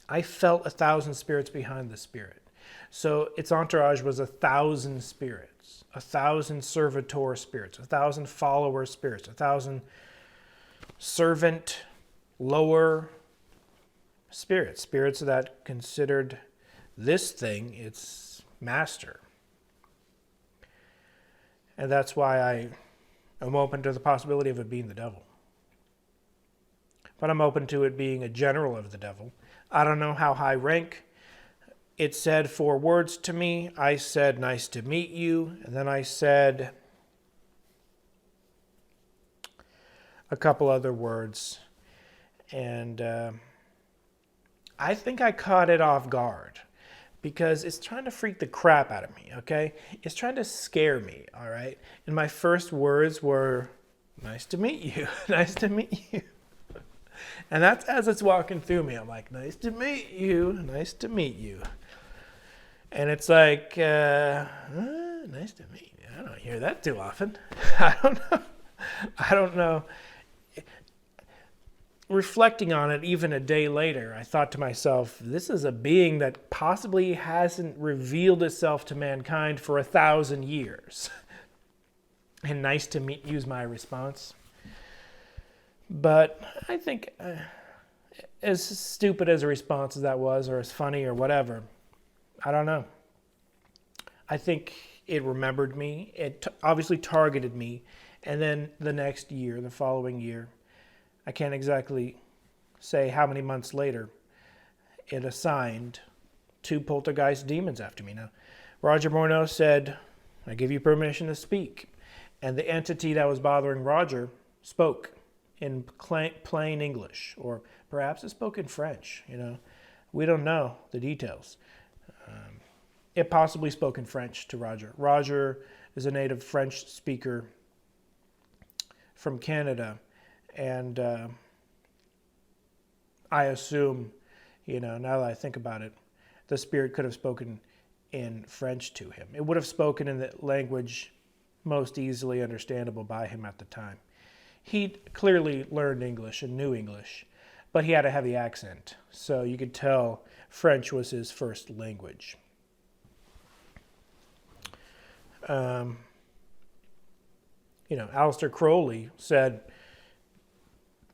I felt 1,000 spirits behind the spirit. So its entourage was 1,000 spirits, 1,000 servitor spirits, 1,000 follower spirits, 1,000 servant, lower spirits, spirits that considered this thing its master. And that's why I am open to the possibility of it being the devil. But I'm open to it being a general of the devil. I don't know how high rank. It said 4 words to me. I said, "Nice to meet you." And then I said a couple other words. And I think I caught it off guard because it's trying to freak the crap out of me, okay? It's trying to scare me, all right? And my first words were, "Nice to meet you, nice to meet you." And that's as it's walking through me. I'm like, "Nice to meet you, nice to meet you." And it's like, "Nice to meet you." I don't hear that too often. I don't know. Reflecting on it even a day later, I thought to myself, this is a being that possibly hasn't revealed itself to mankind for 1,000 years. And "nice to meet you" is my response. But I think as stupid as a response as that was, or as funny or whatever, I don't know. I think it remembered me. It obviously targeted me. And then the next year, the following year, I can't exactly say how many months later, it assigned 2 poltergeist demons after me. Now, Roger Morneau said, "I give you permission to speak." And the entity that was bothering Roger spoke in plain English, or perhaps it spoke in French. We don't know the details. It possibly spoke in French to Roger. Roger is a native French speaker from Canada, and I assume, now that I think about it, the spirit could have spoken in French to him. It would have spoken in the language most easily understandable by him at the time. He clearly learned English and knew English, but he had a heavy accent, so you could tell French was his first language. Aleister Crowley said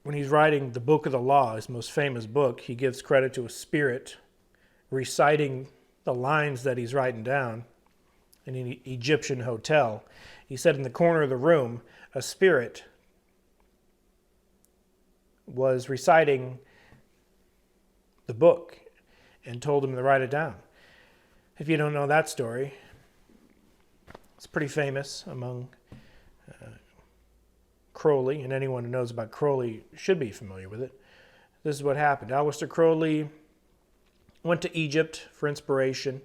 when he's writing the Book of the Law, his most famous book, he gives credit to a spirit reciting the lines that he's writing down in an Egyptian hotel. He said in the corner of the room, a spirit was reciting the book and told him to write it down. If you don't know that story, it's pretty famous among Crowley, and anyone who knows about Crowley should be familiar with it. This is what happened. Aleister Crowley went to Egypt for inspiration,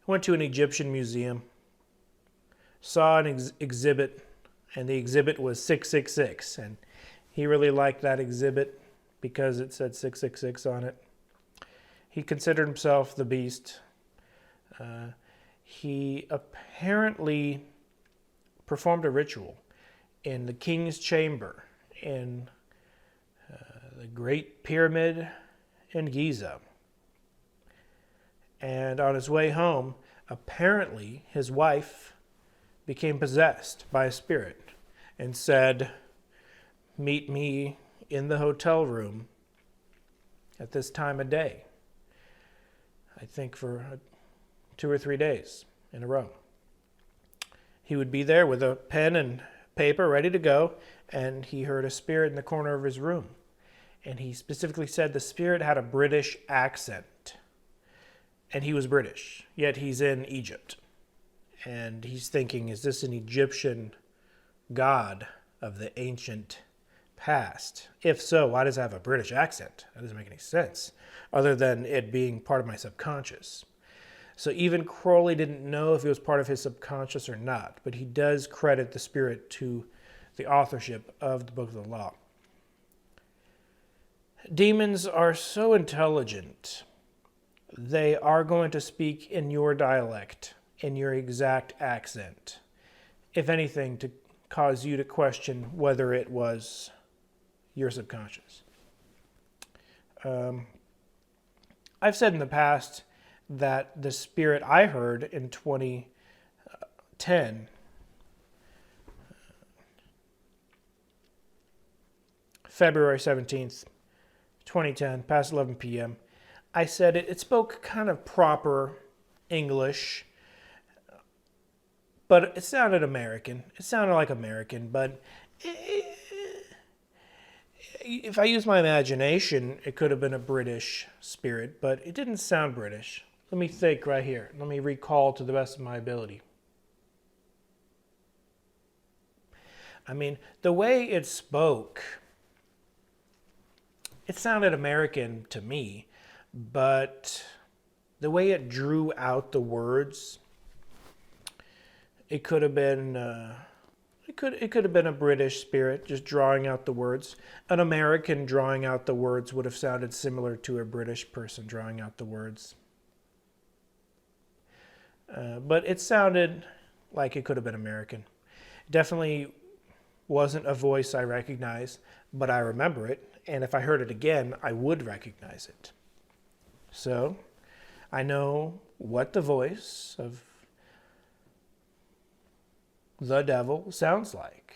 went to an Egyptian museum, saw an exhibit, and the exhibit was 666, and he really liked that exhibit because it said 666 on it. He considered himself the beast. He apparently performed a ritual in the king's chamber in the Great Pyramid in Giza. And on his way home, apparently his wife became possessed by a spirit and said, "Meet me in the hotel room at this time of day." I think for 2 or 3 days in a row. He would be there with a pen and paper ready to go, and he heard a spirit in the corner of his room. And he specifically said the spirit had a British accent. And he was British, yet he's in Egypt. And he's thinking, is this an Egyptian god of the ancient past? If so, why does it have a British accent? That doesn't make any sense, other than it being part of my subconscious. So even Crowley didn't know if it was part of his subconscious or not, but he does credit the spirit to the authorship of the Book of the Law. Demons are so intelligent, they are going to speak in your dialect, in your exact accent, if anything, to cause you to question whether it was your subconscious. I've said in the past that the spirit I heard in 2010, February 17th, 2010, past 11 p.m., I said it spoke kind of proper English, but it sounded American. It sounded like American, but if I use my imagination, it could have been a British spirit, but it didn't sound British. Let me think right here. Let me recall to the best of my ability. I mean, the way it spoke, it sounded American to me, but the way it drew out the words, it could have been it could have been a British spirit just drawing out the words. An American drawing out the words would have sounded similar to a British person drawing out the words. But it sounded like it could have been American. Definitely wasn't a voice I recognize, but I remember it, and if I heard it again, I would recognize it. So, I know what the voice of the devil sounds like.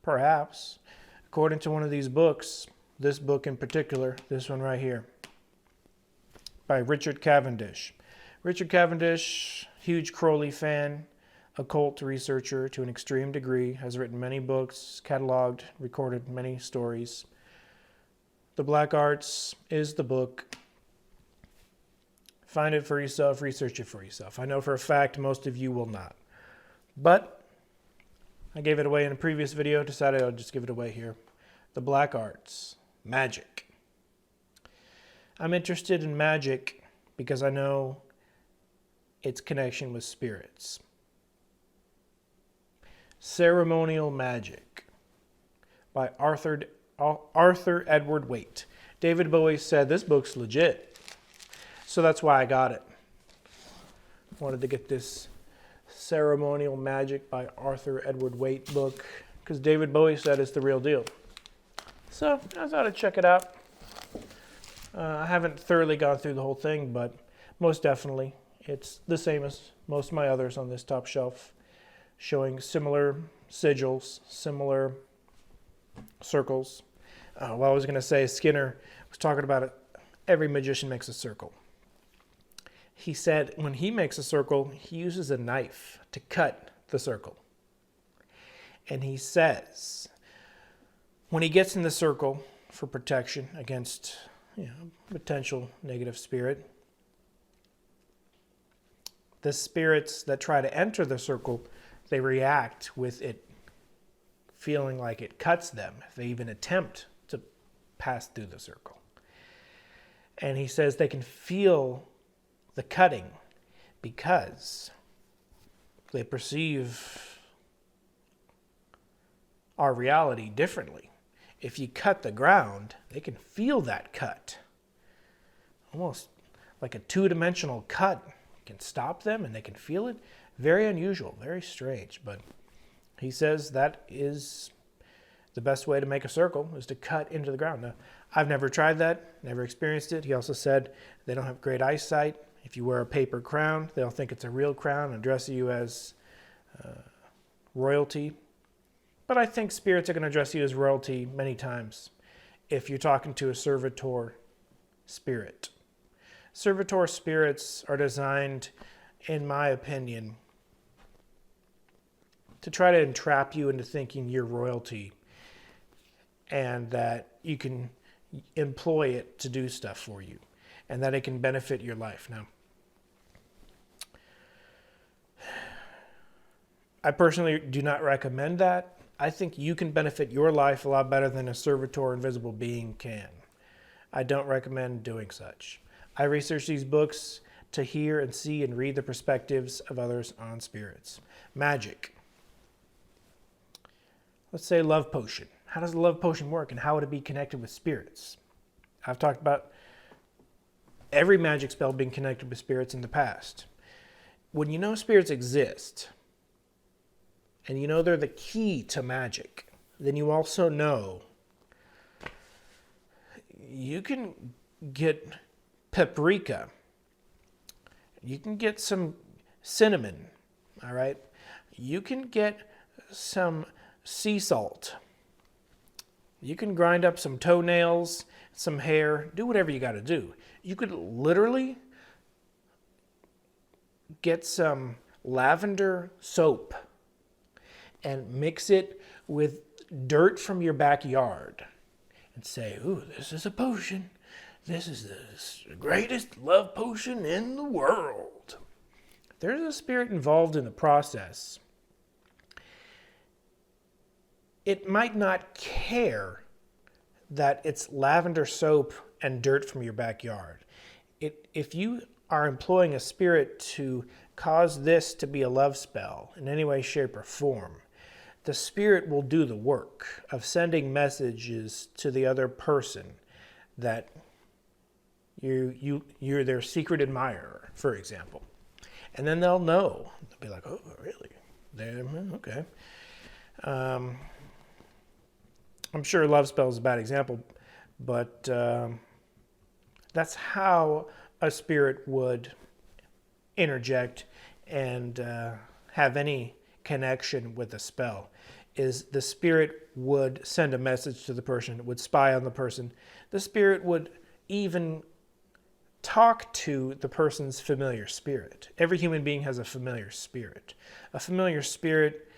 Perhaps, according to one of these books, this book in particular, this one right here, by Richard Cavendish. Richard Cavendish, huge Crowley fan, occult researcher to an extreme degree, has written many books, cataloged, recorded many stories. The Black Arts is the book. Find it for yourself, research it for yourself. I know for a fact most of you will not. But I gave it away in a previous video, decided I'll just give it away here. The Black Arts, magic. I'm interested in magic because I know its connection with spirits. Ceremonial Magic by Arthur Edward Waite. David Bowie said this book's legit, so that's why I got it. Wanted to get this Ceremonial Magic by Arthur Edward Waite book because David Bowie said it's the real deal. So I thought I'd check it out. I haven't thoroughly gone through the whole thing, but most definitely it's the same as most of my others on this top shelf, showing similar sigils, similar circles. Well, I was going to say Skinner was talking about it. Every magician makes a circle. He said when he makes a circle, he uses a knife to cut the circle. And he says when he gets in the circle for protection against potential negative spirit, the spirits that try to enter the circle, they react with it feeling like it cuts them if they even attempt to pass through the circle. And he says they can feel the cutting because they perceive our reality differently. If you cut the ground, they can feel that cut. Almost like a two-dimensional cut can stop them and they can feel it. Very unusual, very strange, but he says that is the best way to make a circle is to cut into the ground. Now, I've never tried that, never experienced it. He also said they don't have great eyesight. If you wear a paper crown, they'll think it's a real crown and address you as royalty. But I think spirits are going to address you as royalty many times if you're talking to a servitor spirit. Servitor spirits are designed, in my opinion, to try to entrap you into thinking you're royalty and that you can employ it to do stuff for you and that it can benefit your life. Now, I personally do not recommend that. I think you can benefit your life a lot better than a servitor invisible being can. I don't recommend doing such. I research these books to hear and see and read the perspectives of others on spirits. Magic. Let's say love potion. How does the love potion work and how would it be connected with spirits? I've talked about every magic spell being connected with spirits in the past. When you know spirits exist, and you know they're the key to magic, then you also know you can get paprika. You can get some cinnamon, all right? You can get some sea salt. You can grind up some toenails, some hair, do whatever you got to do. You could literally get some lavender soap and mix it with dirt from your backyard and say, ooh, this is a potion. This is the greatest love potion in the world. There's a spirit involved in the process. It might not care that it's lavender soap and dirt from your backyard. If you are employing a spirit to cause this to be a love spell in any way, shape, or form, the spirit will do the work of sending messages to the other person that you're their secret admirer, for example. And then they'll know. They'll be like, oh, really? Okay. I'm sure love spell is a bad example, but that's how a spirit would interject and have any connection with a spell. Is the spirit would send a message to the person, would spy on the person. The spirit would even talk to the person's familiar spirit. Every human being has a familiar spirit. A familiar spirit,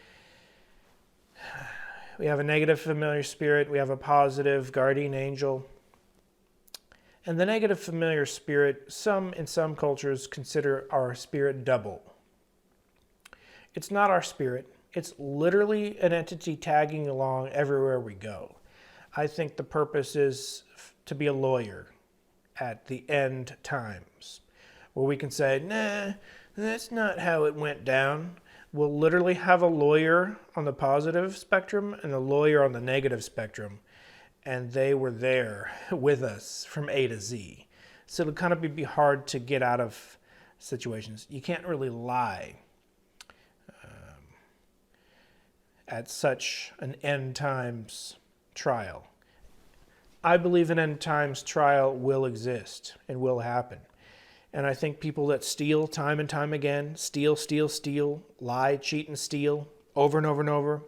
we have a negative familiar spirit, we have a positive guardian angel. And the negative familiar spirit, in some cultures consider our spirit double. It's not our spirit. It's literally an entity tagging along everywhere we go. I think the purpose is to be a lawyer at the end times, where we can say, nah, that's not how it went down. We'll literally have a lawyer on the positive spectrum and a lawyer on the negative spectrum, and they were there with us from A to Z. So it'll kind of be hard to get out of situations. You can't really lie at such an end times trial. I believe an end times trial will exist and will happen. And I think people that steal time and time again, steal, lie, cheat, and steal over and over and over,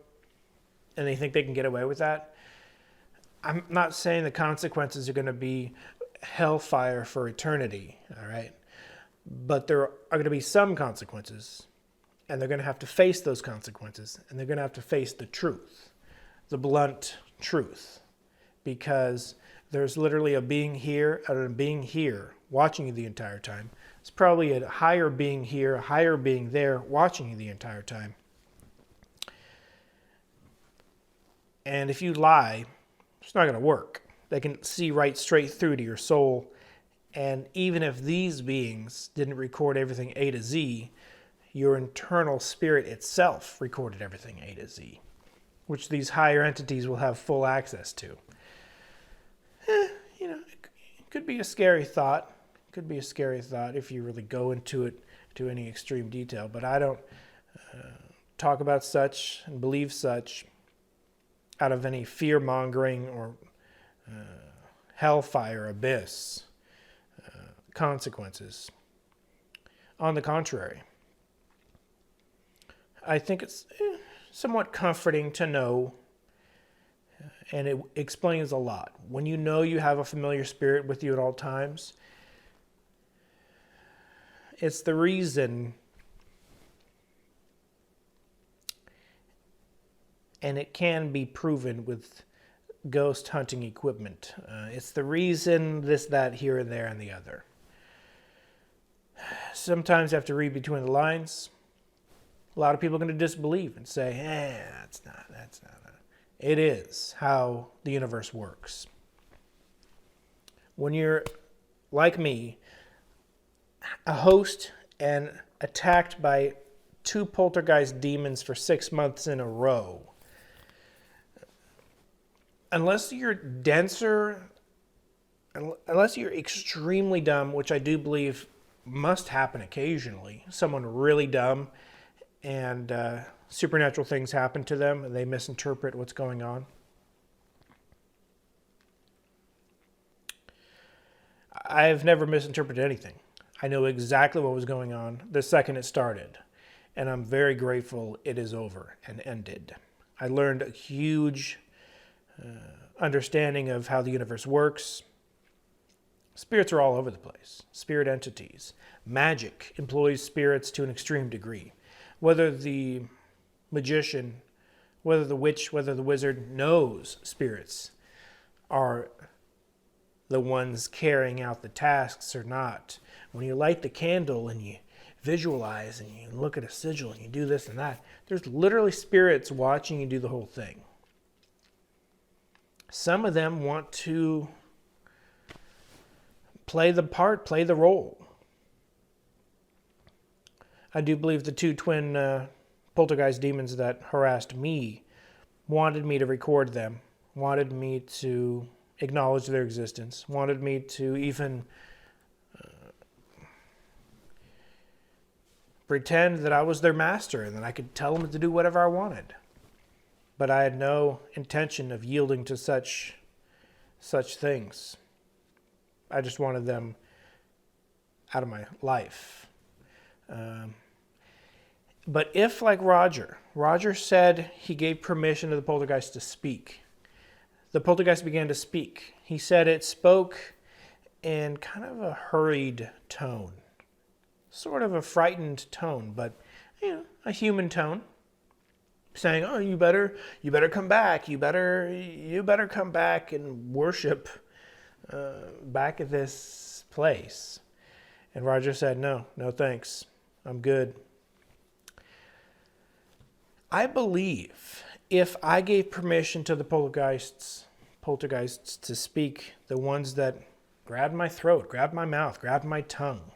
and they think they can get away with that. I'm not saying the consequences are going to be hellfire for eternity, all right? But there are going to be some consequences, and they're going to have to face those consequences, and they're going to have to face the truth, the blunt truth, because there's literally a being here and a being here watching you the entire time. It's probably a higher being here, a higher being there watching you the entire time. And if you lie, it's not going to work. They can see right straight through to your soul. And even if these beings didn't record everything A to Z, your internal spirit itself recorded everything A to Z, which these higher entities will have full access to. It could be a scary thought. It could be a scary thought if you really go into it to any extreme detail. But I don't talk about such and believe such. out of any fear-mongering or hellfire abyss consequences. On the contrary, I think it's somewhat comforting to know, and it explains a lot. When you know you have a familiar spirit with you at all times, it's the reason, and it can be proven with ghost hunting equipment. It's the reason this, that, here, and there, and the other. Sometimes you have to read between the lines. A lot of people are going to disbelieve and say, that's not. It is how the universe works. When you're, like me, a host and attacked by 2 poltergeist demons for 6 months in a row, unless you're denser, unless you're extremely dumb, which I do believe must happen occasionally, someone really dumb and supernatural things happen to them and they misinterpret what's going on. I've never misinterpreted anything. I know exactly what was going on the second it started, and I'm very grateful it is over and ended. I learned a huge understanding of how the universe works. Spirits are all over the place. Spirit entities. Magic employs spirits to an extreme degree. Whether the magician, whether the witch, whether the wizard knows spirits are the ones carrying out the tasks or not. When you light the candle and you visualize and you look at a sigil and you do this and that, there's literally spirits watching you do the whole thing. Some of them want to play the part, play the role. I do believe the 2 twin poltergeist demons that harassed me wanted me to record them, wanted me to acknowledge their existence, wanted me to even pretend that I was their master and that I could tell them to do whatever I wanted. But I had no intention of yielding to such things. I just wanted them out of my life. But if, like Roger said he gave permission to the poltergeist to speak, the poltergeist began to speak. He said it spoke in kind of a hurried tone, sort of a frightened tone, but a human tone, saying, "Oh, you better come back. You better come back and worship back at this place." And Roger said, "No, thanks. I'm good." I believe if I gave permission to the poltergeists to speak, the ones that grabbed my throat, grabbed my mouth, grabbed my tongue,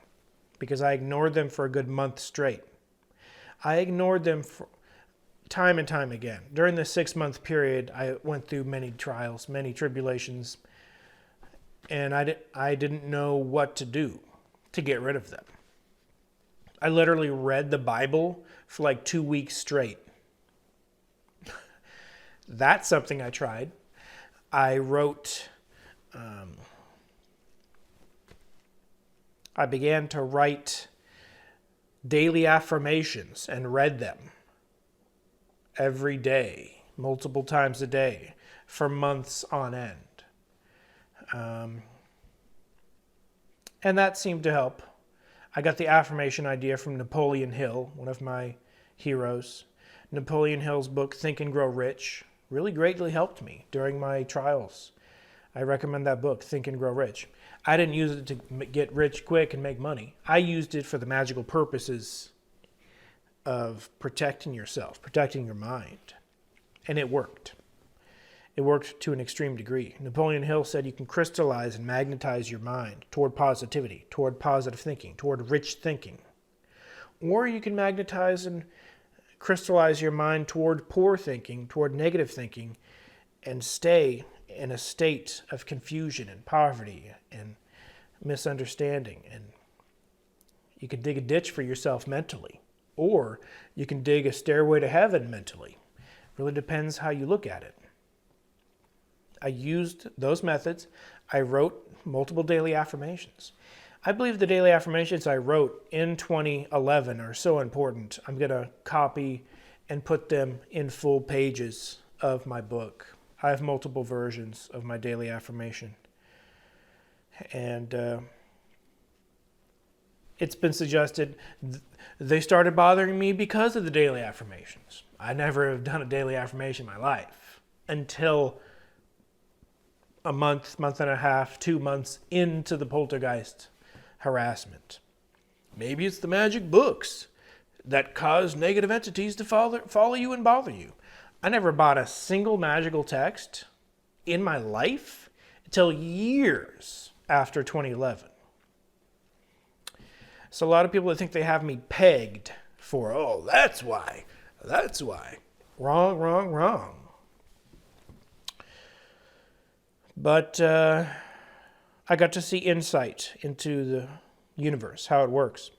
because I ignored them for a good month straight. I ignored them for time and time again. During the 6-month period, I went through many trials, many tribulations, and I didn't know what to do to get rid of them. I literally read the Bible for like 2 weeks straight. That's something I tried. I wrote, I began to write daily affirmations and read them every day, multiple times a day, for months on end. And that seemed to help. I got the affirmation idea from Napoleon Hill, one of my heroes. Napoleon Hill's book, Think and Grow Rich, really greatly helped me during my trials. I recommend that book, Think and Grow Rich. I didn't use it to get rich quick and make money. I used it for the magical purposes of protecting yourself, protecting your mind. And it worked. It worked to an extreme degree. Napoleon Hill said you can crystallize and magnetize your mind toward positivity, toward positive thinking, toward rich thinking. Or you can magnetize and crystallize your mind toward poor thinking, toward negative thinking, and stay in a state of confusion and poverty and misunderstanding. And you can dig a ditch for yourself mentally, or you can dig a stairway to heaven mentally. It really depends how you look at it. I used those methods. I wrote multiple daily affirmations. I believe the daily affirmations I wrote in 2011 are so important. I'm going to copy and put them in full pages of my book. I have multiple versions of my daily affirmation. And it's been suggested they started bothering me because of the daily affirmations. I never have done a daily affirmation in my life until a month, month and a half, 2 months into the poltergeist harassment. Maybe it's the magic books that cause negative entities to follow you and bother you. I never bought a single magical text in my life until years after 2011. So a lot of people that think they have me pegged for, oh, that's why. Wrong, wrong, wrong. But I got to see insight into the universe, how it works.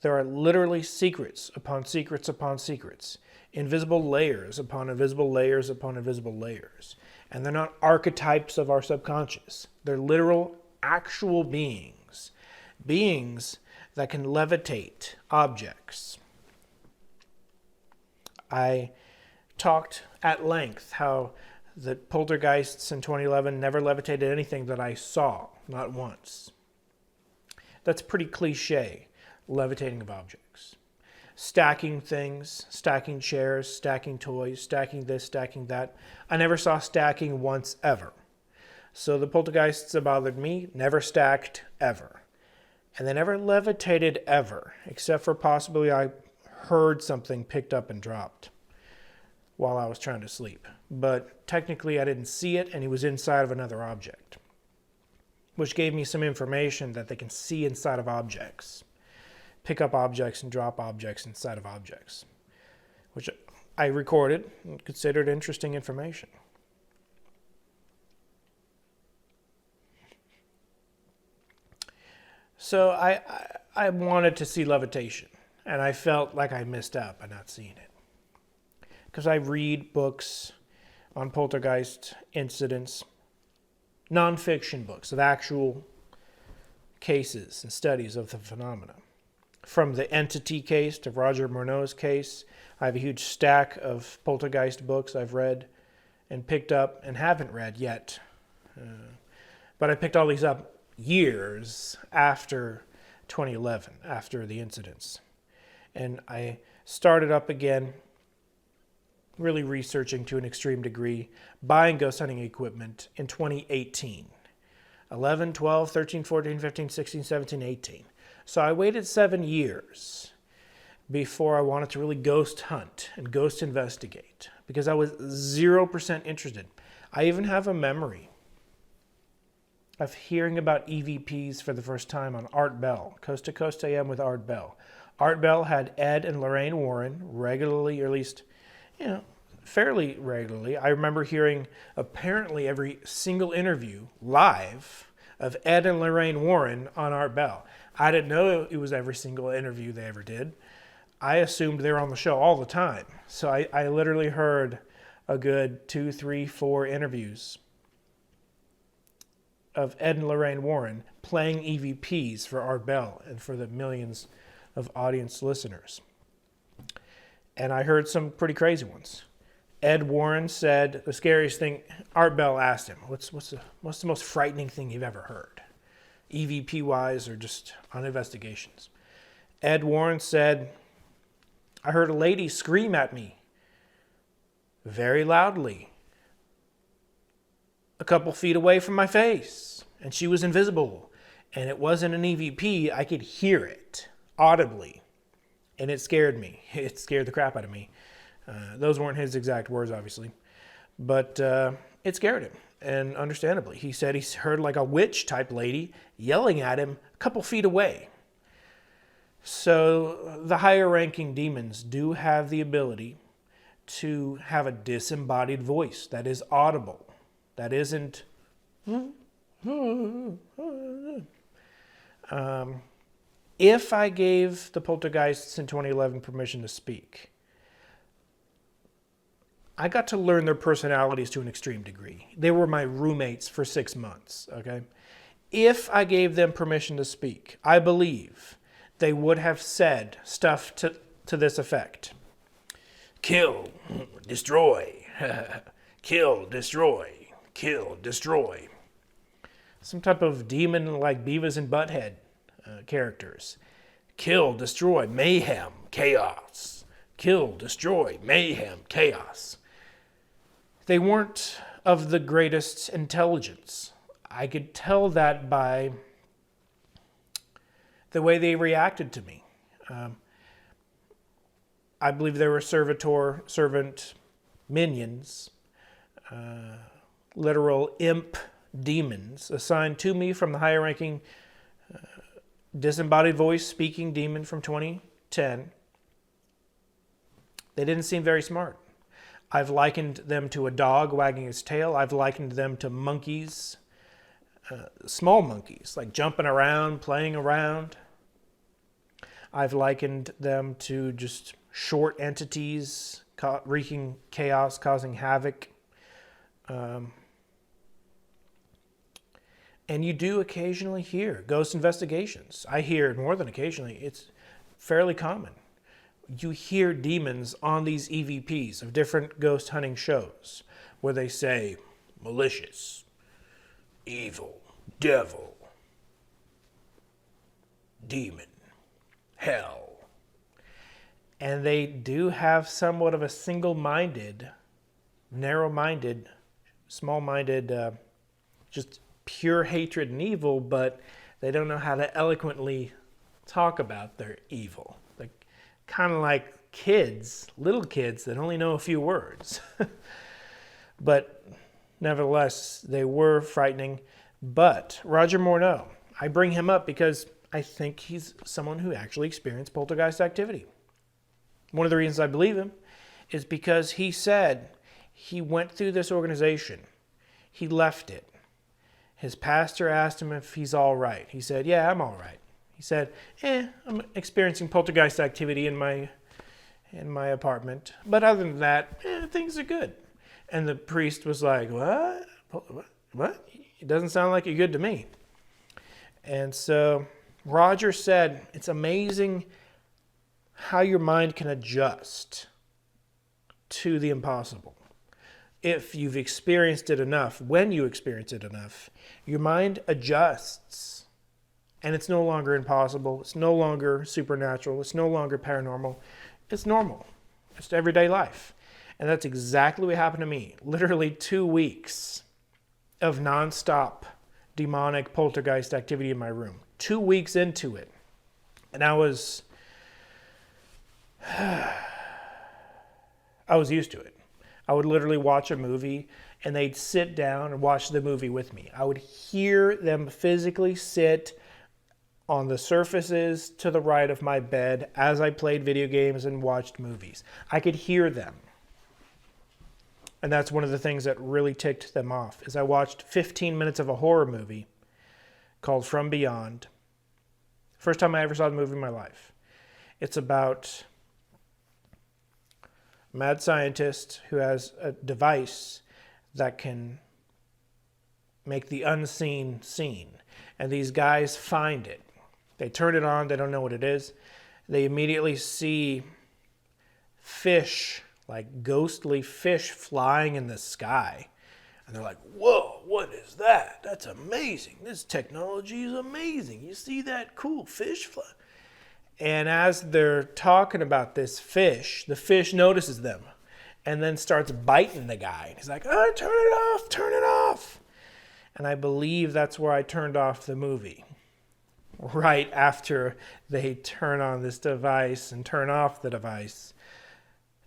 There are literally secrets upon secrets upon secrets, invisible layers upon invisible layers upon invisible layers. And they're not archetypes of our subconscious. They're literal, actual beings. Beings that can levitate objects. I talked at length how the poltergeists in 2011 never levitated anything that I saw, not once. That's pretty cliche, levitating of objects. Stacking things, stacking chairs, stacking toys, stacking this, stacking that. I never saw stacking once ever. So the poltergeists that bothered me never stacked ever. And they never levitated ever, except for possibly I heard something picked up and dropped while I was trying to sleep. But technically I didn't see it, and he was inside of another object, which gave me some information that they can see inside of objects, pick up objects and drop objects inside of objects, which I recorded and considered interesting information. So I wanted to see levitation, and I felt like I missed out by not seeing it. Because I read books on poltergeist incidents, nonfiction books of actual cases and studies of the phenomena. From the Entity case to Roger Morneau's case, I have a huge stack of poltergeist books I've read and picked up and haven't read yet. But I picked all these up years after 2011, after the incidents. And I started up again, really researching to an extreme degree, buying ghost hunting equipment in 2018. 11, 12, 13, 14, 15, 16, 17, 18. So I waited 7 years before I wanted to really ghost hunt and ghost investigate, because I was 0% interested. I even have a memory of hearing about EVPs for the first time on Art Bell, Coast to Coast AM with Art Bell. Art Bell had Ed and Lorraine Warren regularly, or at least, fairly regularly. I remember hearing apparently every single interview live of Ed and Lorraine Warren on Art Bell. I didn't know it was every single interview they ever did. I assumed they were on the show all the time. So I literally heard a good 2, 3, 4 interviews of Ed and Lorraine Warren playing EVPs for Art Bell and for the millions of audience listeners. And I heard some pretty crazy ones. Ed Warren said the scariest thing. Art Bell asked him, what's the most frightening thing you've ever heard, EVP wise or just on investigations? Ed Warren said, I heard a lady scream at me very loudly a couple feet away from my face, and she was invisible, and it wasn't an EVP. I could hear it audibly, and it scared me. It scared the crap out of me. Those weren't his exact words, obviously, but it scared him, and understandably. He said he heard like a witch-type lady yelling at him a couple feet away. So the higher-ranking demons do have the ability to have a disembodied voice that is audible, that isn't... If I gave the poltergeists in 2011 permission to speak, I got to learn their personalities to an extreme degree. They were my roommates for 6 months, okay? If I gave them permission to speak, I believe they would have said stuff to this effect. Kill, destroy, kill, destroy, kill, destroy. Some type of demon like Beavis and Butthead characters. Kill, destroy, mayhem, chaos. Kill, destroy, mayhem, chaos. They weren't of the greatest intelligence. I could tell that by the way they reacted to me. I believe they were servant minions, literal imp demons assigned to me from the higher ranking disembodied voice speaking demon from 2010. They didn't seem very smart. I've likened them to a dog wagging its tail. I've likened them to monkeys, small monkeys, like jumping around, playing around. I've likened them to just short entities wreaking chaos, causing havoc. And you do occasionally hear ghost investigations. I hear it more than occasionally. It's fairly common. You hear demons on these EVPs of different ghost hunting shows where they say malicious, evil, devil, demon, hell. And they do have somewhat of a single-minded, narrow-minded, small-minded, just pure hatred and evil, but they don't know how to eloquently talk about their evil. Like, kind of like kids, little kids that only know a few words. But nevertheless, they were frightening. But Roger Morneau, I bring him up because I think he's someone who actually experienced poltergeist activity. One of the reasons I believe him is because he said he went through this organization. He left it. His pastor asked him if he's all right. He said, yeah, I'm all right. He said, I'm experiencing poltergeist activity in my apartment. But other than that, things are good. And the priest was like, what? What? It doesn't sound like you're good to me. And so Roger said, it's amazing how your mind can adjust to the impossible. If you've experienced it enough, when you experience it enough, your mind adjusts. And it's no longer impossible. It's no longer supernatural. It's no longer paranormal. It's normal. It's everyday life. And that's exactly what happened to me. Literally 2 weeks of nonstop demonic poltergeist activity in my room. 2 weeks into it. And I was used to it. I would literally watch a movie and they'd sit down and watch the movie with me. I would hear them physically sit on the surfaces to the right of my bed as I played video games and watched movies. I could hear them. And that's one of the things that really ticked them off, is I watched 15 minutes of a horror movie called From Beyond. First time I ever saw the movie in my life. It's about a mad scientist who has a device that can make the unseen seen. And these guys find it. They turn it on, they don't know what it is. They immediately see fish, like ghostly fish flying in the sky. And they're like, whoa, what is that? That's amazing. This technology is amazing. You see that cool fish fly? And as they're talking about this fish, the fish notices them and then starts biting the guy. He's like, oh, turn it off, turn it off. And I believe that's where I turned off the movie. Right after they turn on this device and turn off the device.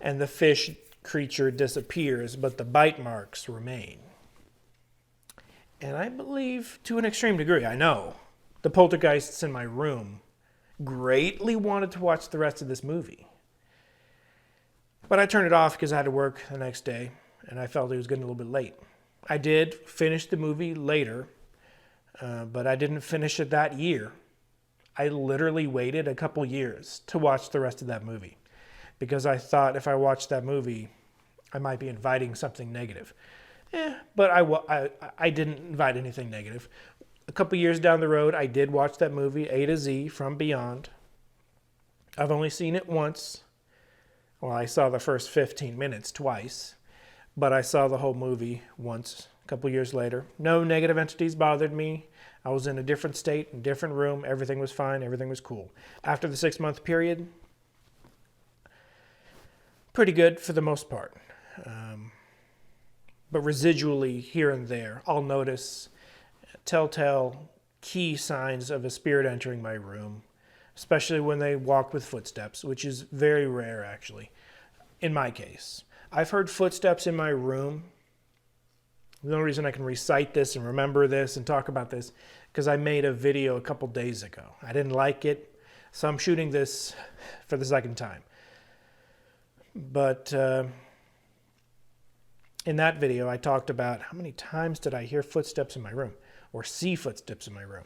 And the fish creature disappears, but the bite marks remain. And I believe, to an extreme degree, I know, the poltergeists in my room greatly wanted to watch the rest of this movie. But I turned it off because I had to work the next day, and I felt it was getting a little bit late. I did finish the movie later, but I didn't finish it that year. I literally waited a couple years to watch the rest of that movie, because I thought if I watched that movie, I might be inviting something negative. But I didn't invite anything negative. A couple years down the road, I did watch that movie, A to Z, From Beyond. I've only seen it once. Well, I saw the first 15 minutes twice, but I saw the whole movie once a couple years later. No negative entities bothered me. I was in a different state, a different room. Everything was fine. Everything was cool. After the 6-month period, pretty good for the most part. But residually, here and there, I'll notice telltale key signs of a spirit entering my room, especially when they walk with footsteps, which is very rare, actually, in my case. I've heard footsteps in my room. The only reason I can recite this and remember this and talk about this, because I made a video a couple days ago. I didn't like it, so I'm shooting this for the second time. But in that video, I talked about how many times did I hear footsteps in my room or see footsteps in my room.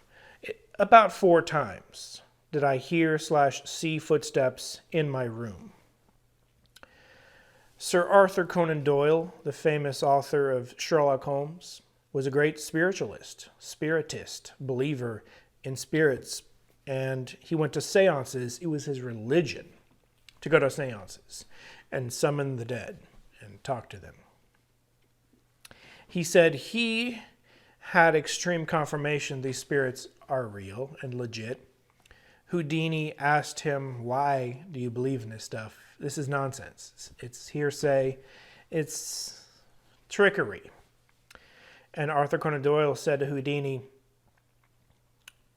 About 4 times did I hear/see footsteps in my room. Sir Arthur Conan Doyle, the famous author of Sherlock Holmes, was a great spiritualist, spiritist, believer in spirits, and he went to seances. It was his religion to go to seances and summon the dead and talk to them. He said he had extreme confirmation these spirits are real and legit. Houdini asked him, "Why do you believe in this stuff? This is nonsense. It's hearsay. It's trickery." And Arthur Conan Doyle said to Houdini,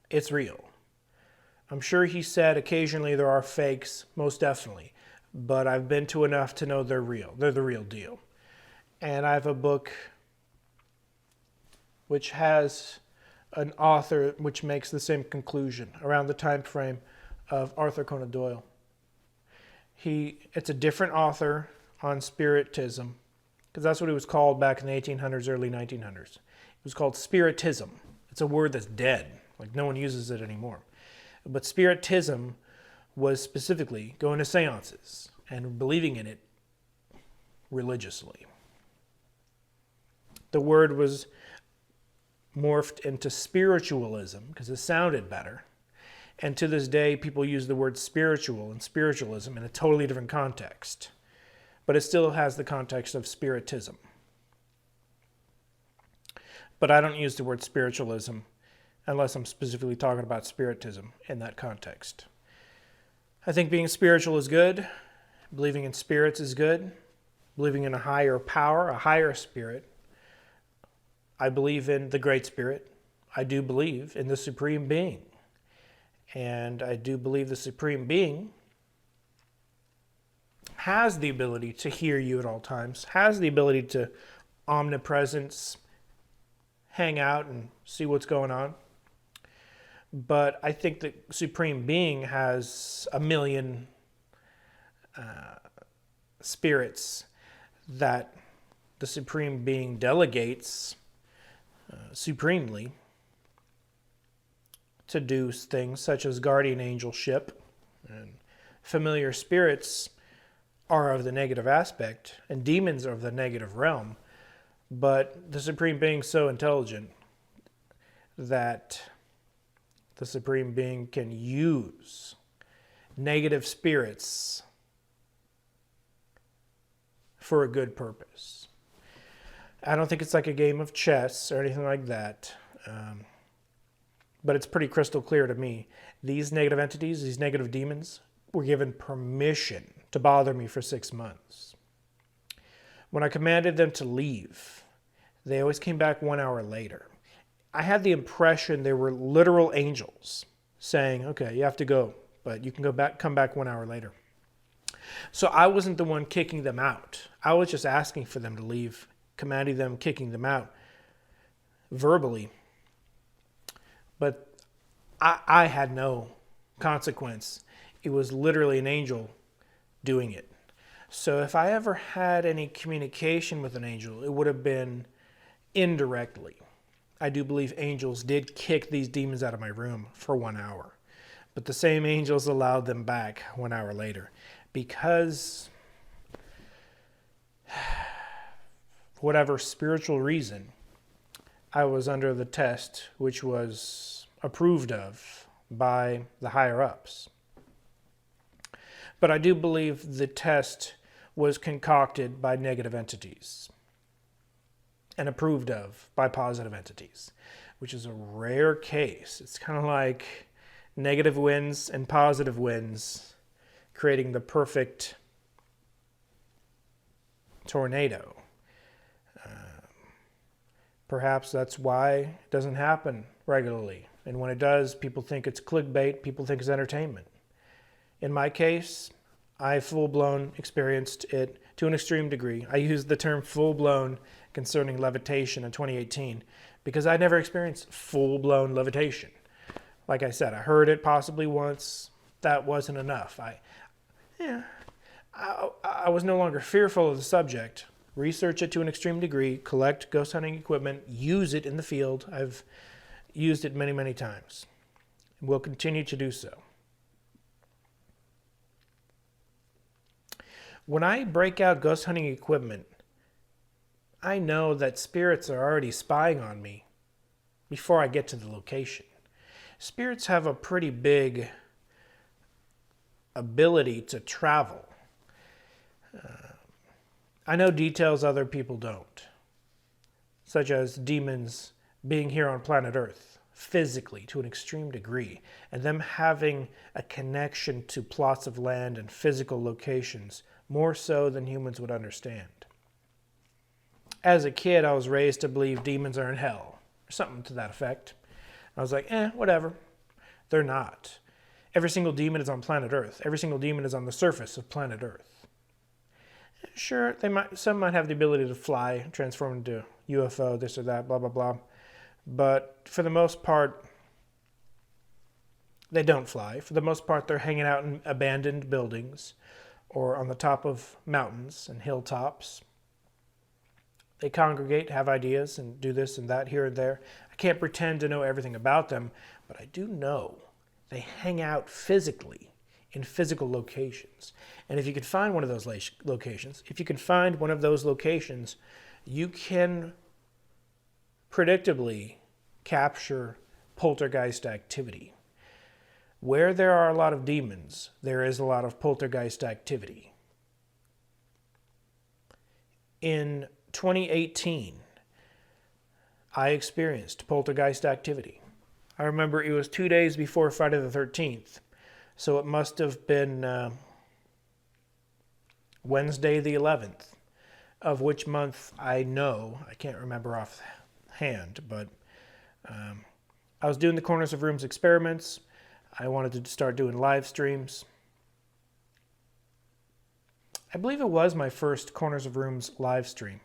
"It's real." I'm sure he said occasionally there are fakes, most definitely, but I've been to enough to know they're real. They're the real deal. And I have a book which has an author which makes the same conclusion around the time frame of Arthur Conan Doyle. It's a different author on spiritism, because that's what it was called back in the 1800s, early 1900s. It was called spiritism. It's a word that's dead, like no one uses it anymore. But spiritism was specifically going to seances and believing in it religiously. The word was morphed into spiritualism because it sounded better. And to this day, people use the word spiritual and spiritualism in a totally different context. But it still has the context of spiritism. But I don't use the word spiritualism unless I'm specifically talking about spiritism in that context. I think being spiritual is good. Believing in spirits is good. Believing in a higher power, a higher spirit. I believe in the Great Spirit. I do believe in the Supreme Being. And I do believe the Supreme Being has the ability to hear you at all times, has the ability to omnipresence, hang out and see what's going on. But I think the Supreme Being has a million spirits that the Supreme Being delegates supremely to do things such as guardian angelship, and familiar spirits are of the negative aspect and demons are of the negative realm, but the Supreme Being is so intelligent that the Supreme Being can use negative spirits for a good purpose. I don't think it's like a game of chess or anything like that. But it's pretty crystal clear to me. These negative entities, these negative demons, were given permission to bother me for 6 months. When I commanded them to leave, they always came back 1 hour later. I had the impression they were literal angels saying, "Okay, you have to go, but you can come back 1 hour later." So I wasn't the one kicking them out. I was just asking for them to leave, commanding them, kicking them out verbally. But I had no consequence. It was literally an angel doing it. So if I ever had any communication with an angel, it would have been indirectly. I do believe angels did kick these demons out of my room for 1 hour. But the same angels allowed them back 1 hour later. Because for whatever spiritual reason, I was under the test, which was approved of by the higher-ups. But I do believe the test was concocted by negative entities and approved of by positive entities, which is a rare case. It's kind of like negative winds and positive winds creating the perfect tornado. Perhaps that's why it doesn't happen regularly. And when it does, people think it's clickbait, people think it's entertainment. In my case, I full-blown experienced it to an extreme degree. I used the term full-blown concerning levitation in 2018 because I never experienced full-blown levitation. Like I said, I heard it possibly once. That wasn't enough. I was no longer fearful of the subject. Research it to an extreme degree, collect ghost hunting equipment, use it in the field. I've used it many, many times. Will continue to do so. When I break out ghost hunting equipment, I know that spirits are already spying on me before I get to the location. Spirits have a pretty big ability to travel. I know details other people don't, such as demons being here on planet Earth, physically to an extreme degree, and them having a connection to plots of land and physical locations more so than humans would understand. As a kid, I was raised to believe demons are in hell, or something to that effect. I was like, whatever. They're not. Every single demon is on planet Earth. Every single demon is on the surface of planet Earth. Sure, some might have the ability to fly, transform into UFO, this or that, blah, blah, blah. But for the most part, they don't fly. For the most part, they're hanging out in abandoned buildings or on the top of mountains and hilltops. They congregate, have ideas, and do this and that here and there. I can't pretend to know everything about them, but I do know they hang out physically in physical locations. And if you can find one of those locations, you can predictably capture poltergeist activity. Where there are a lot of demons, there is a lot of poltergeist activity. In 2018, I experienced poltergeist activity. I remember it was 2 days before Friday the 13th, so it must have been Wednesday the 11th, of which month I can't remember offhand, but I was doing the Corners of Rooms experiments. I wanted to start doing live streams. I believe it was my first Corners of Rooms live stream.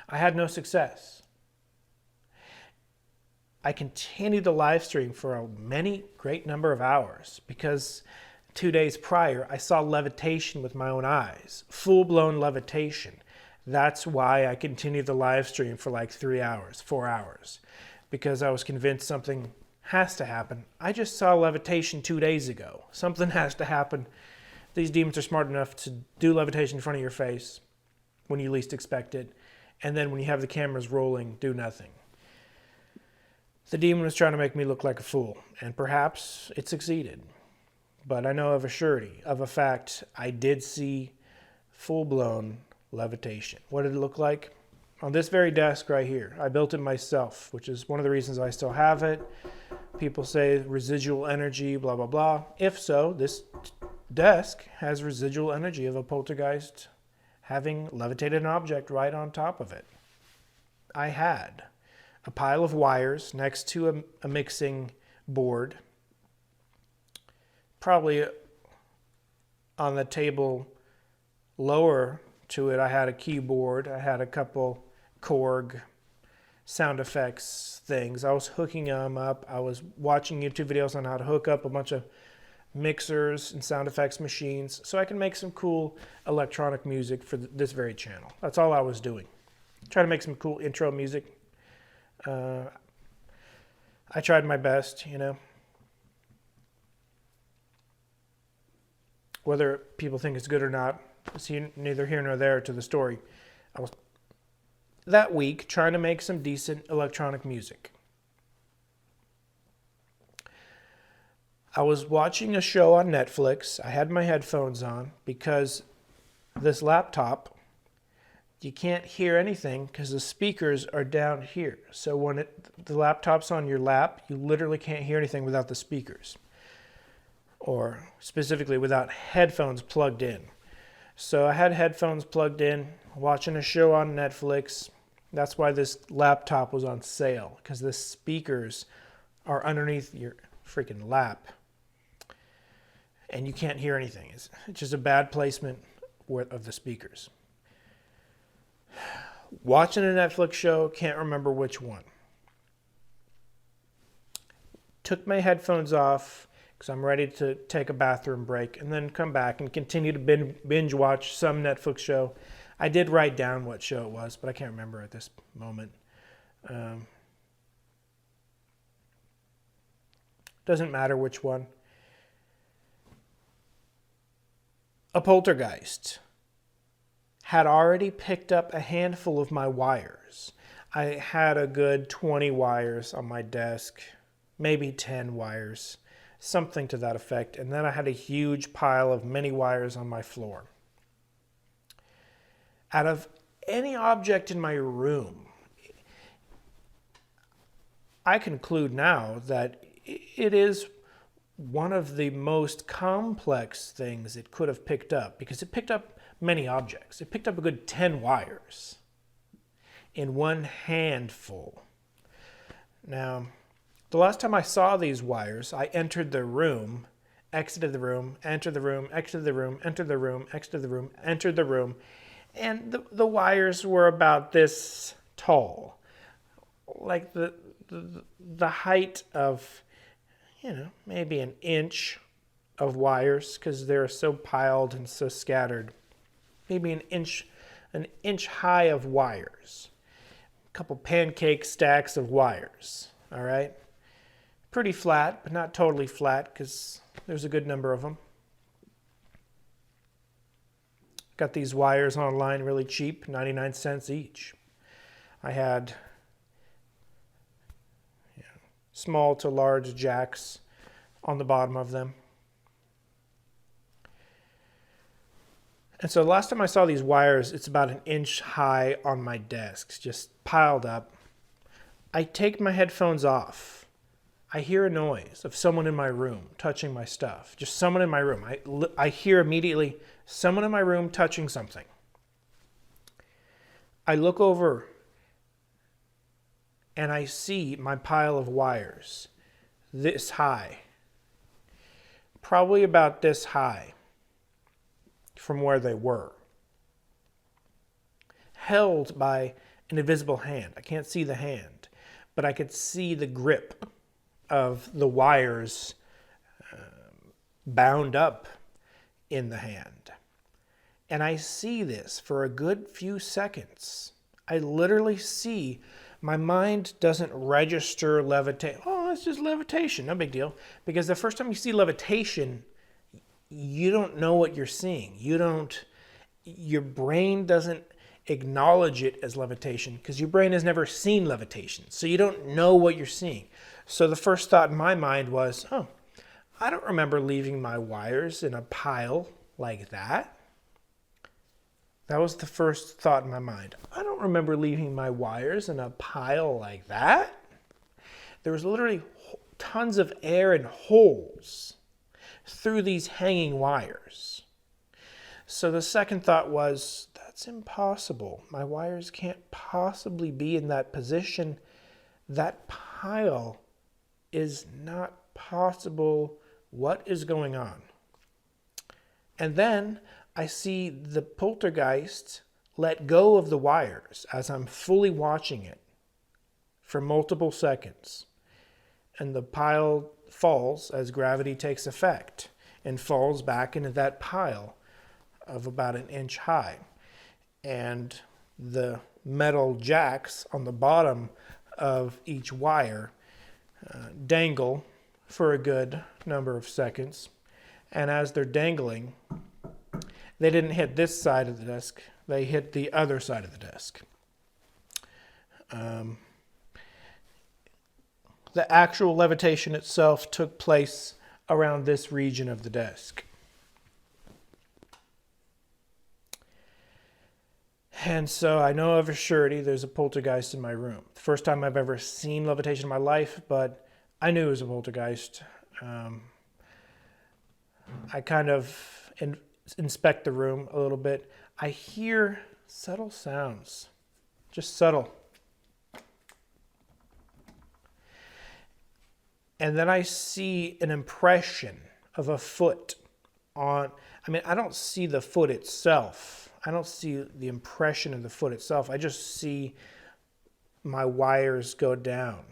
I had no success. I continued the live stream for a great number of hours because 2 days prior I saw levitation with my own eyes, full-blown levitation. That's why I continued the live stream for like 3 hours, 4 hours, because I was convinced something has to happen. I just saw levitation 2 days ago. Something has to happen. These demons are smart enough to do levitation in front of your face when you least expect it, and then when you have the cameras rolling, do nothing. The demon was trying to make me look like a fool, and perhaps it succeeded. But I know of a surety, of a fact, I did see full-blown levitation. What did it look like? On this very desk right here. I built it myself, which is one of the reasons I still have it. People say residual energy, blah, blah, blah. If so, this desk has residual energy of a poltergeist having levitated an object right on top of it. I had a pile of wires next to a mixing board. Probably on the table lower to it, I had a keyboard. I had a couple Korg sound effects things. I was hooking them up. I was watching YouTube videos on how to hook up a bunch of mixers and sound effects machines so I can make some cool electronic music for this very channel. That's all I was doing. Try to make some cool intro music. I tried my best, Whether people think it's good or not, it's neither here nor there to the story. I was that week trying to make some decent electronic music. I was watching a show on Netflix. I had my headphones on because this laptop, you can't hear anything because the speakers are down here. So when the laptop's on your lap, you literally can't hear anything without the speakers, or specifically without headphones plugged in. So I had headphones plugged in, watching a show on Netflix. That's why this laptop was on sale, because the speakers are underneath your freaking lap and you can't hear anything. It's just a bad placement of the speakers. Watching a Netflix show, can't remember which one. Took my headphones off because I'm ready to take a bathroom break and then come back and continue to binge watch some Netflix show. I did write down what show it was, but I can't remember at this moment. Doesn't matter which one. A poltergeist had already picked up a handful of my wires. I had a good 20 wires on my desk, maybe 10 wires, something to that effect. And then I had a huge pile of mini wires on my floor. Out of any object in my room, I conclude now that it is one of the most complex things it could have picked up, because it picked up many objects. It picked up a good 10 wires in one handful. Now, the last time I saw these wires, I entered the room, exited the room, entered the room, exited the room, entered the room, exited the room, entered the room, and the wires were about this tall, like the height of, maybe an inch of wires, because they're so piled and so scattered. Maybe an inch high of wires. A couple pancake stacks of wires, all right? Pretty flat, but not totally flat, because there's a good number of them. Got these wires online really cheap, 99 cents each. I had small to large jacks on the bottom of them. And so last time I saw these wires, it's about an inch high on my desk, just piled up. I take my headphones off. I hear a noise of someone in my room touching my stuff. Just someone in my room. I hear immediately someone in my room touching something. I look over and I see my pile of wires this high. Probably about this high from where they were. Held by an invisible hand. I can't see the hand, but I could see the grip of the wires bound up in the hand. And I see this for a good few seconds. I literally see, my mind doesn't register levitation. Oh, it's just levitation, no big deal. Because the first time you see levitation, you don't know what you're seeing. Your brain doesn't acknowledge it as levitation because your brain has never seen levitation. So you don't know what you're seeing. So the first thought in my mind was, I don't remember leaving my wires in a pile like that. That was the first thought in my mind. I don't remember leaving my wires in a pile like that. There was literally tons of air and holes through these hanging wires. So the second thought was, that's impossible. My wires can't possibly be in that position. That pile is not possible. What is going on? And then I see the poltergeist let go of the wires as I'm fully watching it for multiple seconds. And the pile falls as gravity takes effect and falls back into that pile of about an inch high. And the metal jacks on the bottom of each wire dangle for a good number of seconds. And as they're dangling, they didn't hit this side of the desk, they hit the other side of the desk. The actual levitation itself took place around this region of the desk. And so I know of a surety there's a poltergeist in my room. The first time I've ever seen levitation in my life, but I knew it was a poltergeist. I kind of inspect the room a little bit. I hear subtle sounds, just subtle. And then I see an impression of a foot on, I don't see the foot itself. I don't see the impression of the foot itself. I just see my wires go down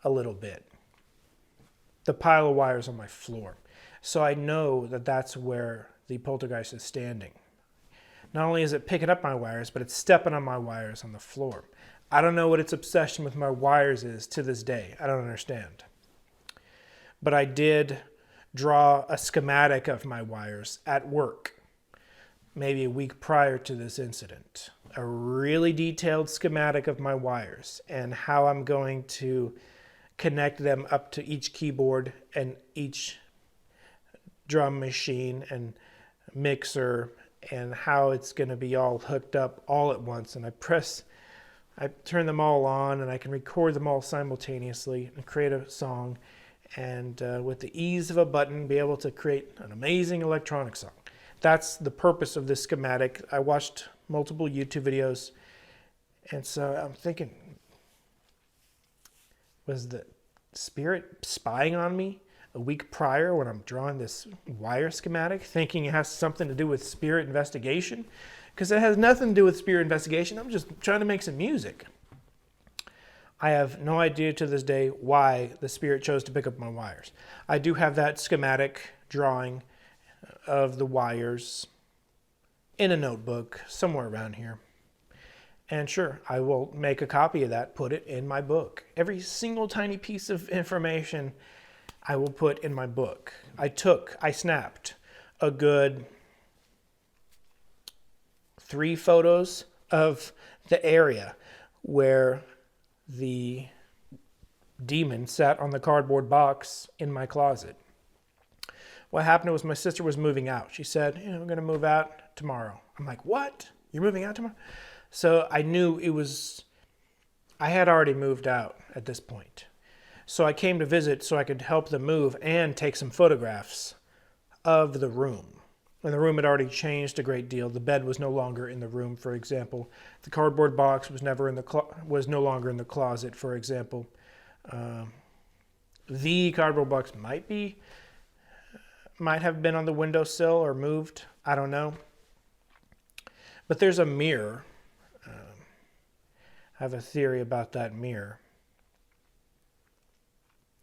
a little bit. The pile of wires on my floor. So I know that that's where the poltergeist is standing. Not only is it picking up my wires, but it's stepping on my wires on the floor. I don't know what its obsession with my wires is to this day. I don't understand. But I did draw a schematic of my wires at work, maybe a week prior to this incident. A really detailed schematic of my wires and how I'm going to connect them up to each keyboard and each drum machine and mixer, and how it's going to be all hooked up all at once. And I turn them all on, and I can record them all simultaneously and create a song. And with the ease of a button, be able to create an amazing electronic song. That's the purpose of this schematic. I watched multiple YouTube videos, and so I'm thinking, was the spirit spying on me a week prior when I'm drawing this wire schematic, thinking it has something to do with spirit investigation? Because it has nothing to do with spirit investigation. I'm just trying to make some music. I have no idea to this day why the spirit chose to pick up my wires. I do have that schematic drawing of the wires in a notebook somewhere around here. And sure, I will make a copy of that, put it in my book. Every single tiny piece of information I will put in my book. I snapped a good 3 photos of the area where the demon sat on the cardboard box in my closet. What happened was my sister was moving out. She said, we're going to move out tomorrow. I'm like, what? You're moving out tomorrow? So I knew I had already moved out at this point. So I came to visit so I could help them move and take some photographs of the room. And the room had already changed a great deal. The bed was no longer in the room, for example. The cardboard box was was no longer in the closet, for example. The cardboard box might have been on the windowsill or moved. I don't know. But there's a mirror. I have a theory about that mirror.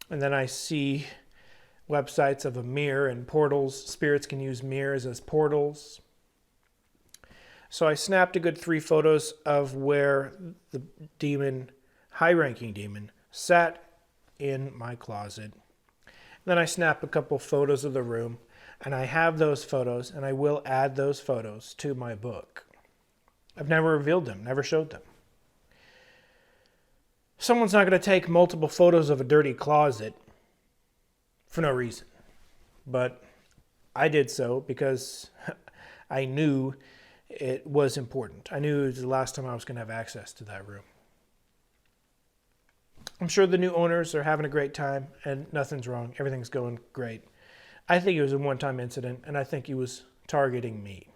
And then I see websites of a mirror and portals. Spirits can use mirrors as portals. So I snapped a good 3 photos of where the demon, high-ranking demon, sat in my closet. Then I snapped a couple photos of the room, and I have those photos, and I will add those photos to my book. I've never revealed them, never showed them. Someone's not going to take multiple photos of a dirty closet for no reason. But I did so because I knew it was important. I knew it was the last time I was going to have access to that room. I'm sure the new owners are having a great time and nothing's wrong. Everything's going great. I think it was a one-time incident, and I think he was targeting me.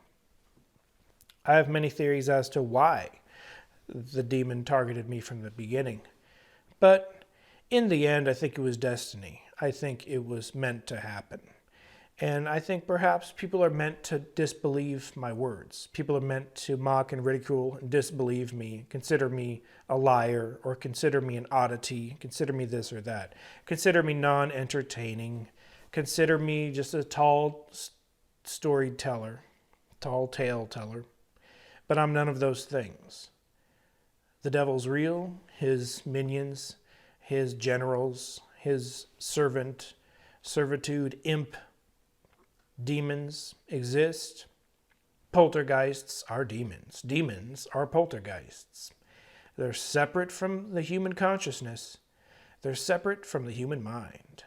I have many theories as to why the demon targeted me from the beginning. But in the end, I think it was destiny. I think it was meant to happen. And I think perhaps people are meant to disbelieve my words. People are meant to mock and ridicule and disbelieve me, consider me a liar, or consider me an oddity, consider me this or that, consider me non-entertaining, consider me just a tall storyteller, tall tale teller. But I'm none of those things. The devil's real, his minions, his generals, his servitude, imp, demons exist. Poltergeists are demons. Demons are poltergeists. They're separate from the human consciousness. They're separate from the human mind.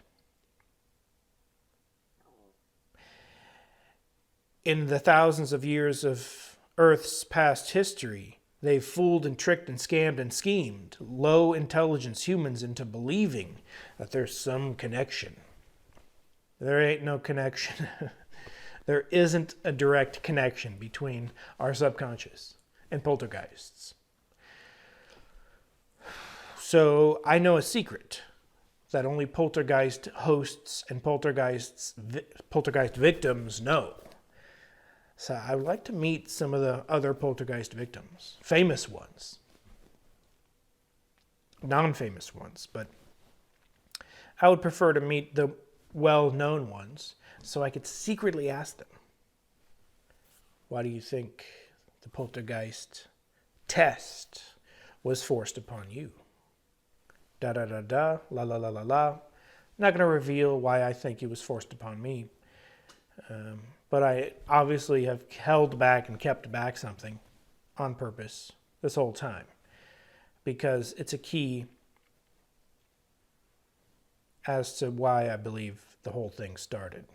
In the thousands of years of Earth's past history, they've fooled and tricked and scammed and schemed low intelligence humans into believing that there's some connection. There ain't no connection. There isn't a direct connection between our subconscious and poltergeists. So I know a secret that only poltergeist hosts and poltergeist victims know. So I would like to meet some of the other poltergeist victims, famous ones, non-famous ones, but I would prefer to meet the well-known ones so I could secretly ask them, why do you think the poltergeist test was forced upon you? Da-da-da-da, la-la-la-la-la. I'm not going to reveal why I think it was forced upon me. But I obviously have held back and kept back something on purpose this whole time because it's a key as to why I believe the whole thing started.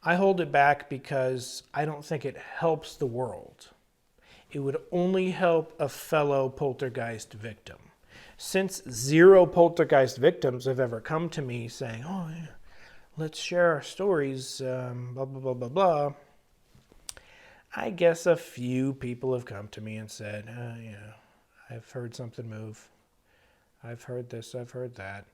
I hold it back because I don't think it helps the world. It would only help a fellow poltergeist victim. Since 0 poltergeist victims have ever come to me saying, oh, yeah, let's share our stories, blah, blah, blah, blah, blah. I guess a few people have come to me and said, I've heard something move. I've heard this, I've heard that.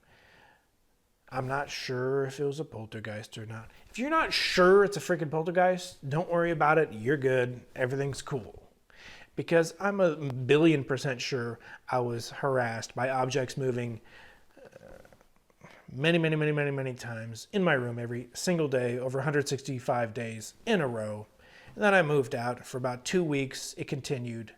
I'm not sure if it was a poltergeist or not. If you're not sure it's a freaking poltergeist, don't worry about it. You're good. Everything's cool. Because I'm 1,000,000,000% sure I was harassed by objects moving many times in my room every single day over 165 days in a row. And then I moved out. For about 2 weeks, it continued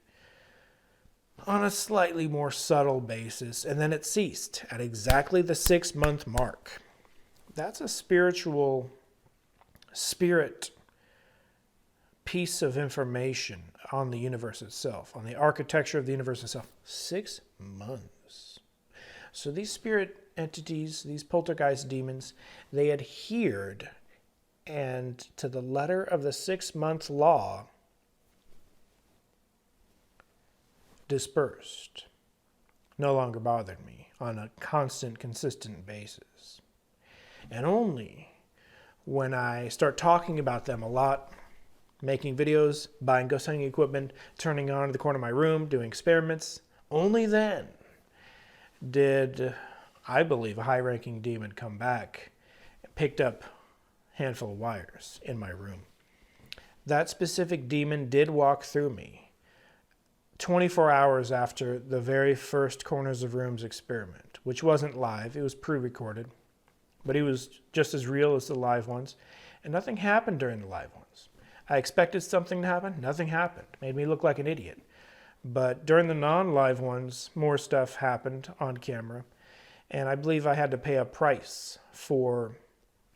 on a slightly more subtle basis, and then it ceased at exactly the 6-month mark. That's a spirit piece of information on the universe itself, on the architecture of the universe itself. 6 months. So these spirit entities, these poltergeist demons, they adhered and to the letter of the 6-month law dispersed. No longer bothered me on a constant, consistent basis. And only when I start talking about them a lot, making videos, buying ghost hunting equipment, turning on in the corner of my room, doing experiments, only then did I believe a high-ranking demon come back and picked up a handful of wires in my room. That specific demon did walk through me 24 hours after the very first Corners of Rooms experiment, which wasn't live, it was pre-recorded, but it was just as real as the live ones, and nothing happened during the live ones. I expected something to happen, nothing happened. Made me look like an idiot. But during the non-live ones, more stuff happened on camera. And I believe I had to pay a price for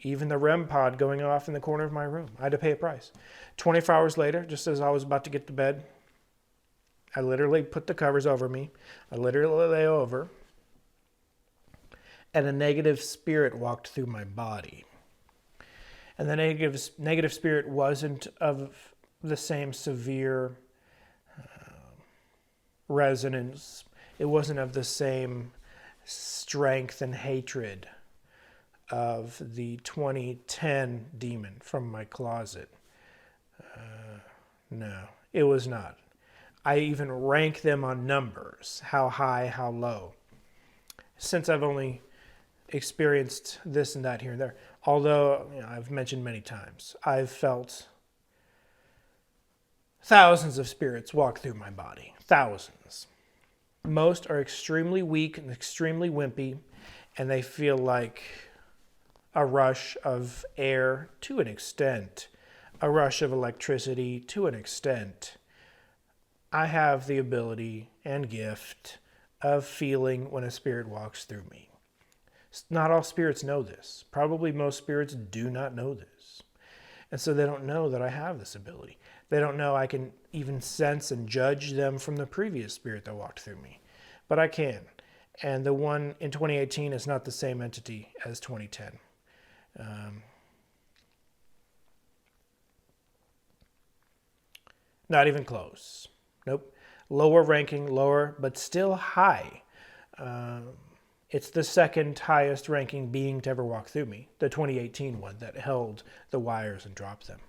even the REM pod going off in the corner of my room. I had to pay a price. 24 hours later, just as I was about to get to bed, I literally put the covers over me. I literally lay over. And a negative spirit walked through my body. And the negative spirit wasn't of the same severe resonance. It wasn't of the same strength and hatred of the 2010 demon from my closet. No, it was not. I even rank them on numbers, how high, how low. Since I've only experienced this and that here and there, although I've mentioned many times, I've felt thousands of spirits walk through my body. Thousands. Most are extremely weak and extremely wimpy, and they feel like a rush of air to an extent, a rush of electricity to an extent. I have the ability and gift of feeling when a spirit walks through me. Not all spirits know this. Probably most spirits do not know this. And so they don't know that I have this ability. They don't know I can even sense and judge them from the previous spirit that walked through me. But I can. And the one in 2018 is not the same entity as 2010. Not even close. Nope. Lower ranking, lower, but still high. It's the second highest ranking being to ever walk through me, the 2018 one that held the wires and dropped them.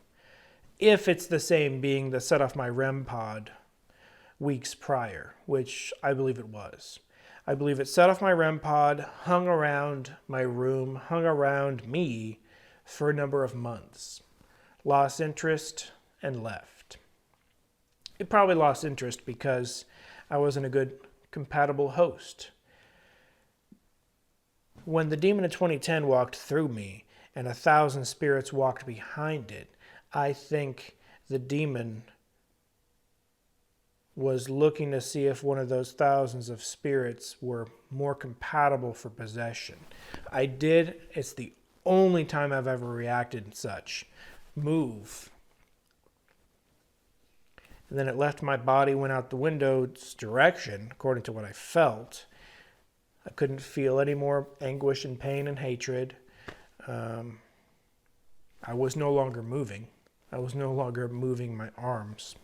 If it's the same being that set off my REM pod weeks prior, which I believe it was. I believe it set off my REM pod, hung around my room, hung around me for a number of months. Lost interest and left. It probably lost interest because I wasn't a good compatible host. When the demon of 2010 walked through me and 1,000 spirits walked behind it, I think the demon was looking to see if one of those thousands of spirits were more compatible for possession. I did. It's the only time I've ever reacted such. Move. And then it left my body, went out the window's direction, according to what I felt. I couldn't feel any more anguish and pain and hatred. I was no longer moving. I was no longer moving my arms.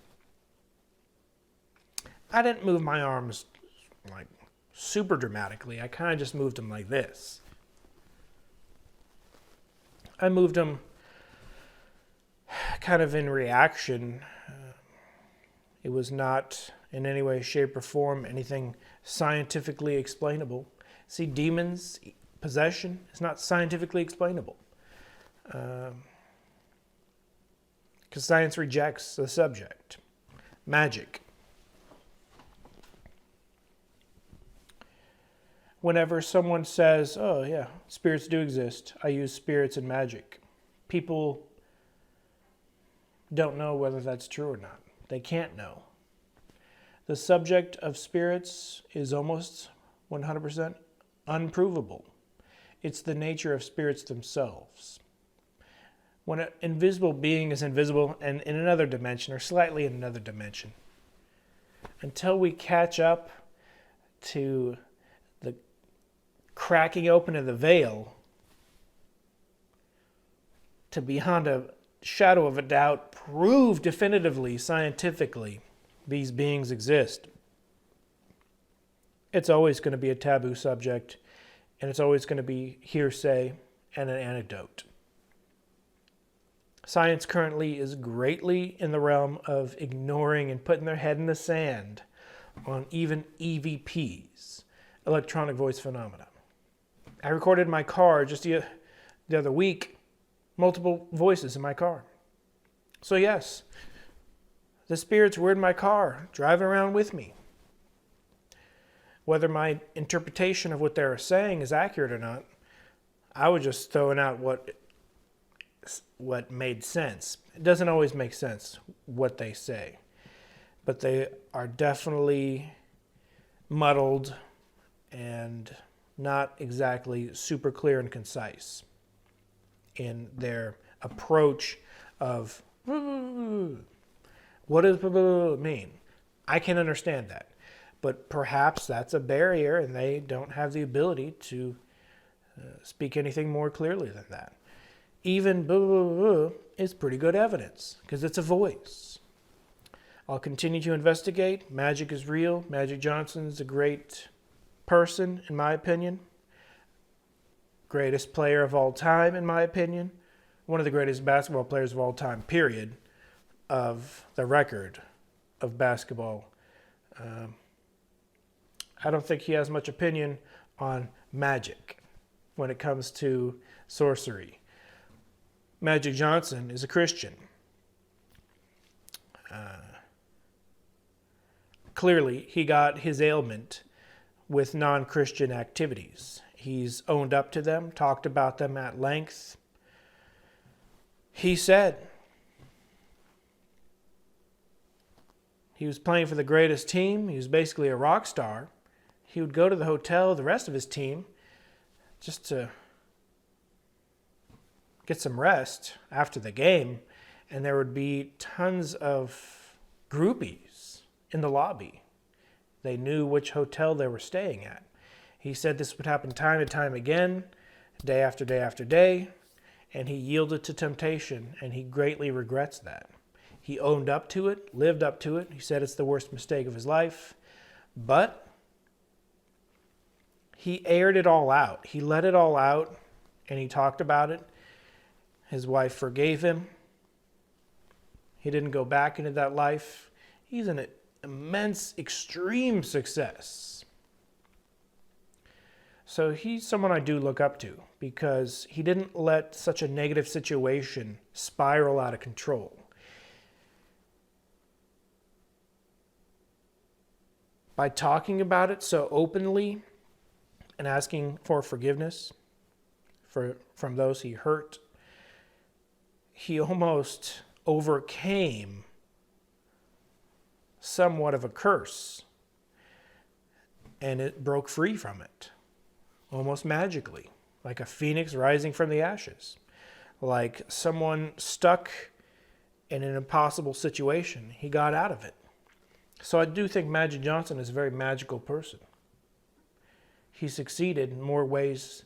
I didn't move my arms like super dramatically. I kind of just moved them like this. I moved them kind of in reaction. It was not in any way, shape, or form anything scientifically explainable. See, demons, possession is not scientifically explainable. Because science rejects the subject. Magic. Whenever someone says, oh yeah, spirits do exist, I use spirits in magic, people don't know whether that's true or not. They can't know. The subject of spirits is almost 100% unprovable. It's the nature of spirits themselves. When an invisible being is invisible and in another dimension, or slightly in another dimension, until we catch up to the cracking open of the veil, to beyond a shadow of a doubt prove definitively, scientifically, these beings exist, it's always going to be a taboo subject, and it's always going to be hearsay and an anecdote. Science currently is greatly in the realm of ignoring and putting their head in the sand on even EVPs, electronic voice phenomena. I recorded my car just the other week, multiple voices in my car. So yes, the spirits were in my car, driving around with me. Whether my interpretation of what they were saying is accurate or not, I was just throwing out what made sense. It doesn't always make sense what they say, but they are definitely muddled and not exactly super clear and concise in their approach of what does mean? I can understand that, but perhaps that's a barrier and they don't have the ability to speak anything more clearly than that. Even is pretty good evidence because it's a voice. I'll continue to investigate. Magic is real. Magic Johnson's a great person, in my opinion. Greatest player of all time, in my opinion. One of the greatest basketball players of all time, period, of the record of basketball. I don't think he has much opinion on magic when it comes to sorcery. Magic Johnson is a Christian. Clearly, he got his ailment with non-Christian activities. He's owned up to them, talked about them at length. He said he was playing for the greatest team. He was basically a rock star. He would go to the hotel with the rest of his team just to get some rest after the game, and there would be tons of groupies in the lobby. They knew which hotel they were staying at. He said this would happen time and time again, day after day after day, and he yielded to temptation, and he greatly regrets that. He owned up to it, lived up to it. He said it's the worst mistake of his life, but he aired it all out. He let it all out, and he talked about it. His wife forgave him. He didn't go back into that life. He's an immense, extreme success. So he's someone I do look up to because he didn't let such a negative situation spiral out of control. By talking about it so openly and asking for forgiveness from those he hurt, he almost overcame somewhat of a curse, and it broke free from it, almost magically, like a phoenix rising from the ashes, like someone stuck in an impossible situation. He got out of it. So I do think Magic Johnson is a very magical person. He succeeded in more ways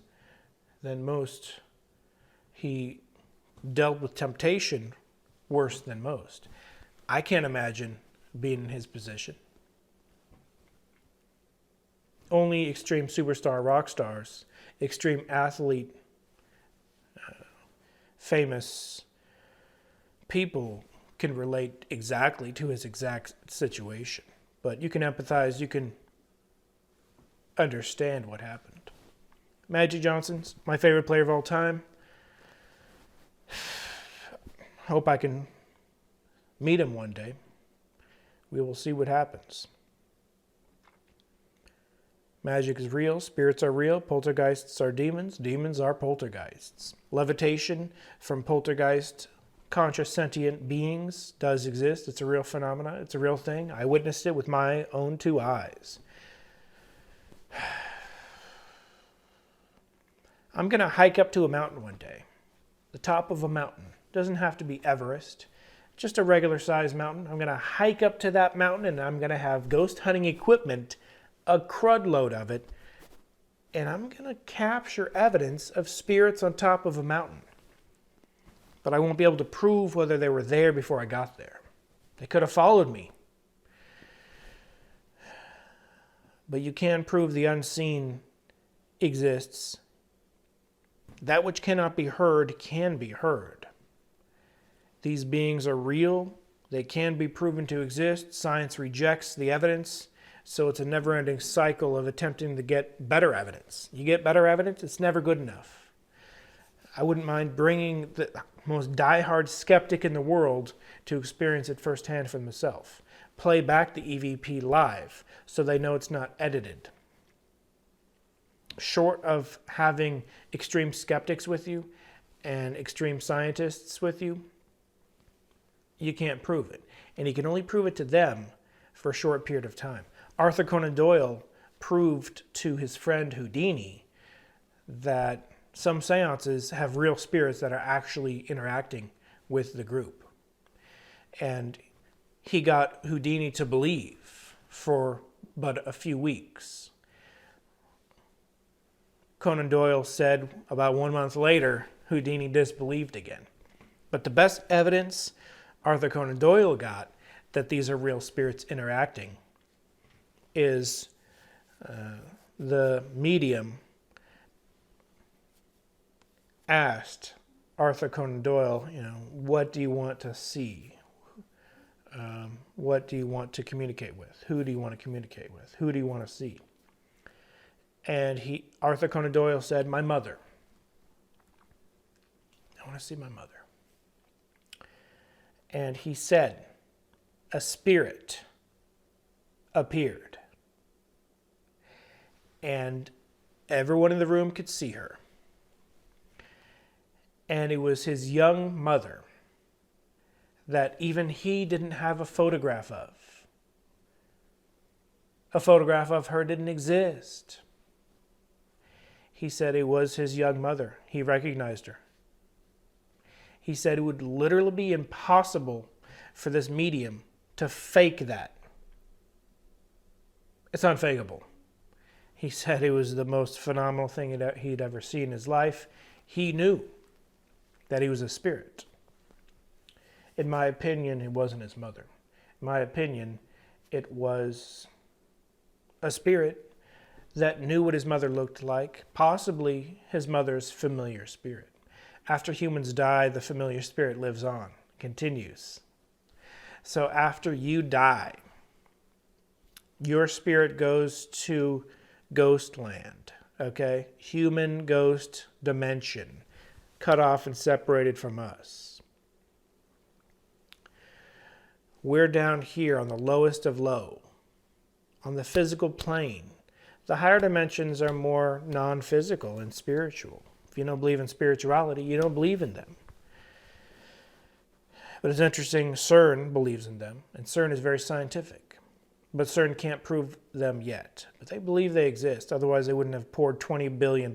than most. He dealt with temptation worse than most. I can't imagine being in his position. Only extreme superstar rock stars, extreme athlete, famous people can relate exactly to his exact situation. But you can empathize, you can understand what happened. Magic Johnson's my favorite player of all time. Hope I can meet him one day. We will see what happens. Magic is real, spirits are real, poltergeists are demons, demons are poltergeists. Levitation from poltergeist conscious sentient beings does exist. It's a real phenomenon. It's a real thing. I witnessed it with my own 2 eyes. I'm going to hike up to a mountain one day. The top of a mountain. Doesn't have to be Everest. Just a regular sized mountain. I'm going to hike up to that mountain and I'm going to have ghost hunting equipment, a crud load of it, and I'm going to capture evidence of spirits on top of a mountain. But I won't be able to prove whether they were there before I got there. They could have followed me. But you can prove the unseen exists. That which cannot be heard can be heard. These beings are real. They can be proven to exist. Science rejects the evidence. So it's a never-ending cycle of attempting to get better evidence. You get better evidence, it's never good enough. I wouldn't mind bringing the most diehard skeptic in the world to experience it firsthand for themselves. Play back the EVP live so they know it's not edited. Short of having extreme skeptics with you and extreme scientists with you, you can't prove it. And you can only prove it to them for a short period of time. Arthur Conan Doyle proved to his friend Houdini that some seances have real spirits that are actually interacting with the group. And he got Houdini to believe for but a few weeks. Conan Doyle said about 1 month later, Houdini disbelieved again. But the best evidence Arthur Conan Doyle got that these are real spirits interacting is the medium asked Arthur Conan Doyle, what do you want to see? What do you want to communicate with? Who do you want to communicate with? Who do you want to see? And Arthur Conan Doyle said, my mother. I want to see my mother. And he said, a spirit appeared. And everyone in the room could see her. And it was his young mother that even he didn't have a photograph of. A photograph of her didn't exist. He said it was his young mother. He recognized her. He said it would literally be impossible for this medium to fake that. It's unfakeable. He said it was the most phenomenal thing he'd ever seen in his life. He knew that he was a spirit. In my opinion, it wasn't his mother. In my opinion, it was a spirit that knew what his mother looked like, possibly his mother's familiar spirit. After humans die, the familiar spirit lives on, continues. So after you die, your spirit goes to ghost land, okay? Human ghost dimension, cut off and separated from us. We're down here on the lowest of low, on the physical plane. The higher dimensions are more non-physical and spiritual. If you don't believe in spirituality, you don't believe in them. But it's interesting, CERN believes in them, and CERN is very scientific. But CERN can't prove them yet. But they believe they exist, otherwise they wouldn't have poured $20 billion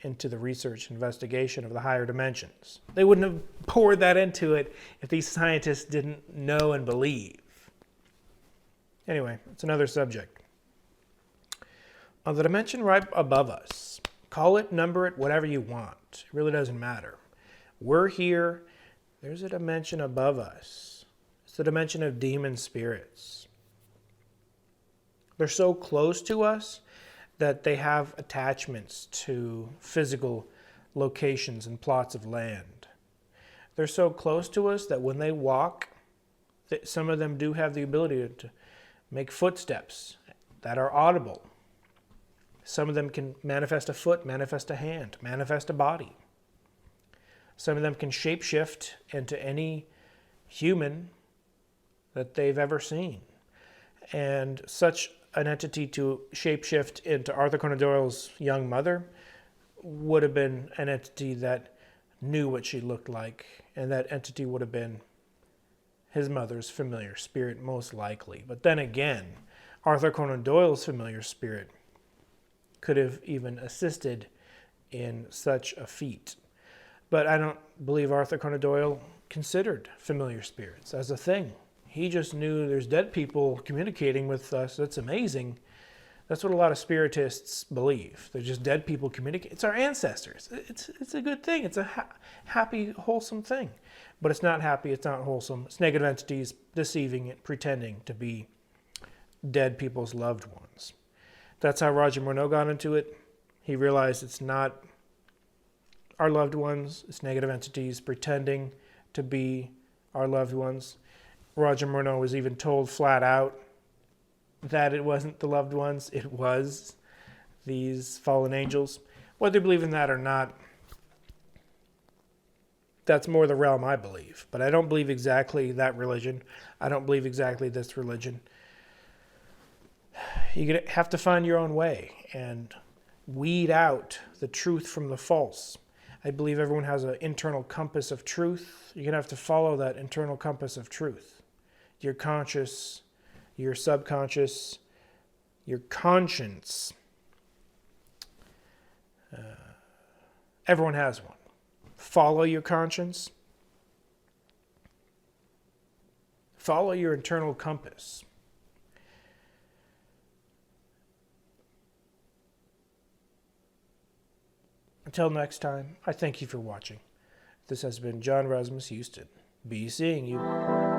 into the research and investigation of the higher dimensions. They wouldn't have poured that into it if these scientists didn't know and believe. Anyway, it's another subject. On the dimension right above us, call it, number it, whatever you want. It really doesn't matter. We're here. There's a dimension above us. It's the dimension of demon spirits. They're so close to us that they have attachments to physical locations and plots of land. They're so close to us that when they walk, some of them do have the ability to make footsteps that are audible. Some of them can manifest a foot, manifest a hand, manifest a body. Some of them can shapeshift into any human that they've ever seen. And such an entity to shapeshift into Arthur Conan Doyle's young mother would have been an entity that knew what she looked like, and that entity would have been his mother's familiar spirit, most likely. But then again, Arthur Conan Doyle's familiar spirit could have even assisted in such a feat. But I don't believe Arthur Conan Doyle considered familiar spirits as a thing. He just knew there's dead people communicating with us. That's amazing. That's what a lot of spiritists believe. They're just dead people communicating. It's our ancestors. It's a good thing. It's a happy, wholesome thing. But it's not happy. It's not wholesome. It's negative entities deceiving and pretending to be dead people's loved ones. That's how Roger Morneau got into it. He realized it's not our loved ones. It's negative entities pretending to be our loved ones. Roger Morneau was even told flat out that it wasn't the loved ones. It was these fallen angels. Whether you believe in that or not, that's more the realm I believe. But I don't believe exactly that religion. I don't believe exactly this religion. You have to find your own way and weed out the truth from the false. I believe everyone has an internal compass of truth. You're going to have to follow that internal compass of truth. Your conscious, your subconscious, your conscience. Everyone has one. Follow your conscience. Follow your internal compass. Until next time, I thank you for watching. This has been John Razimus, Hughston. Be seeing you.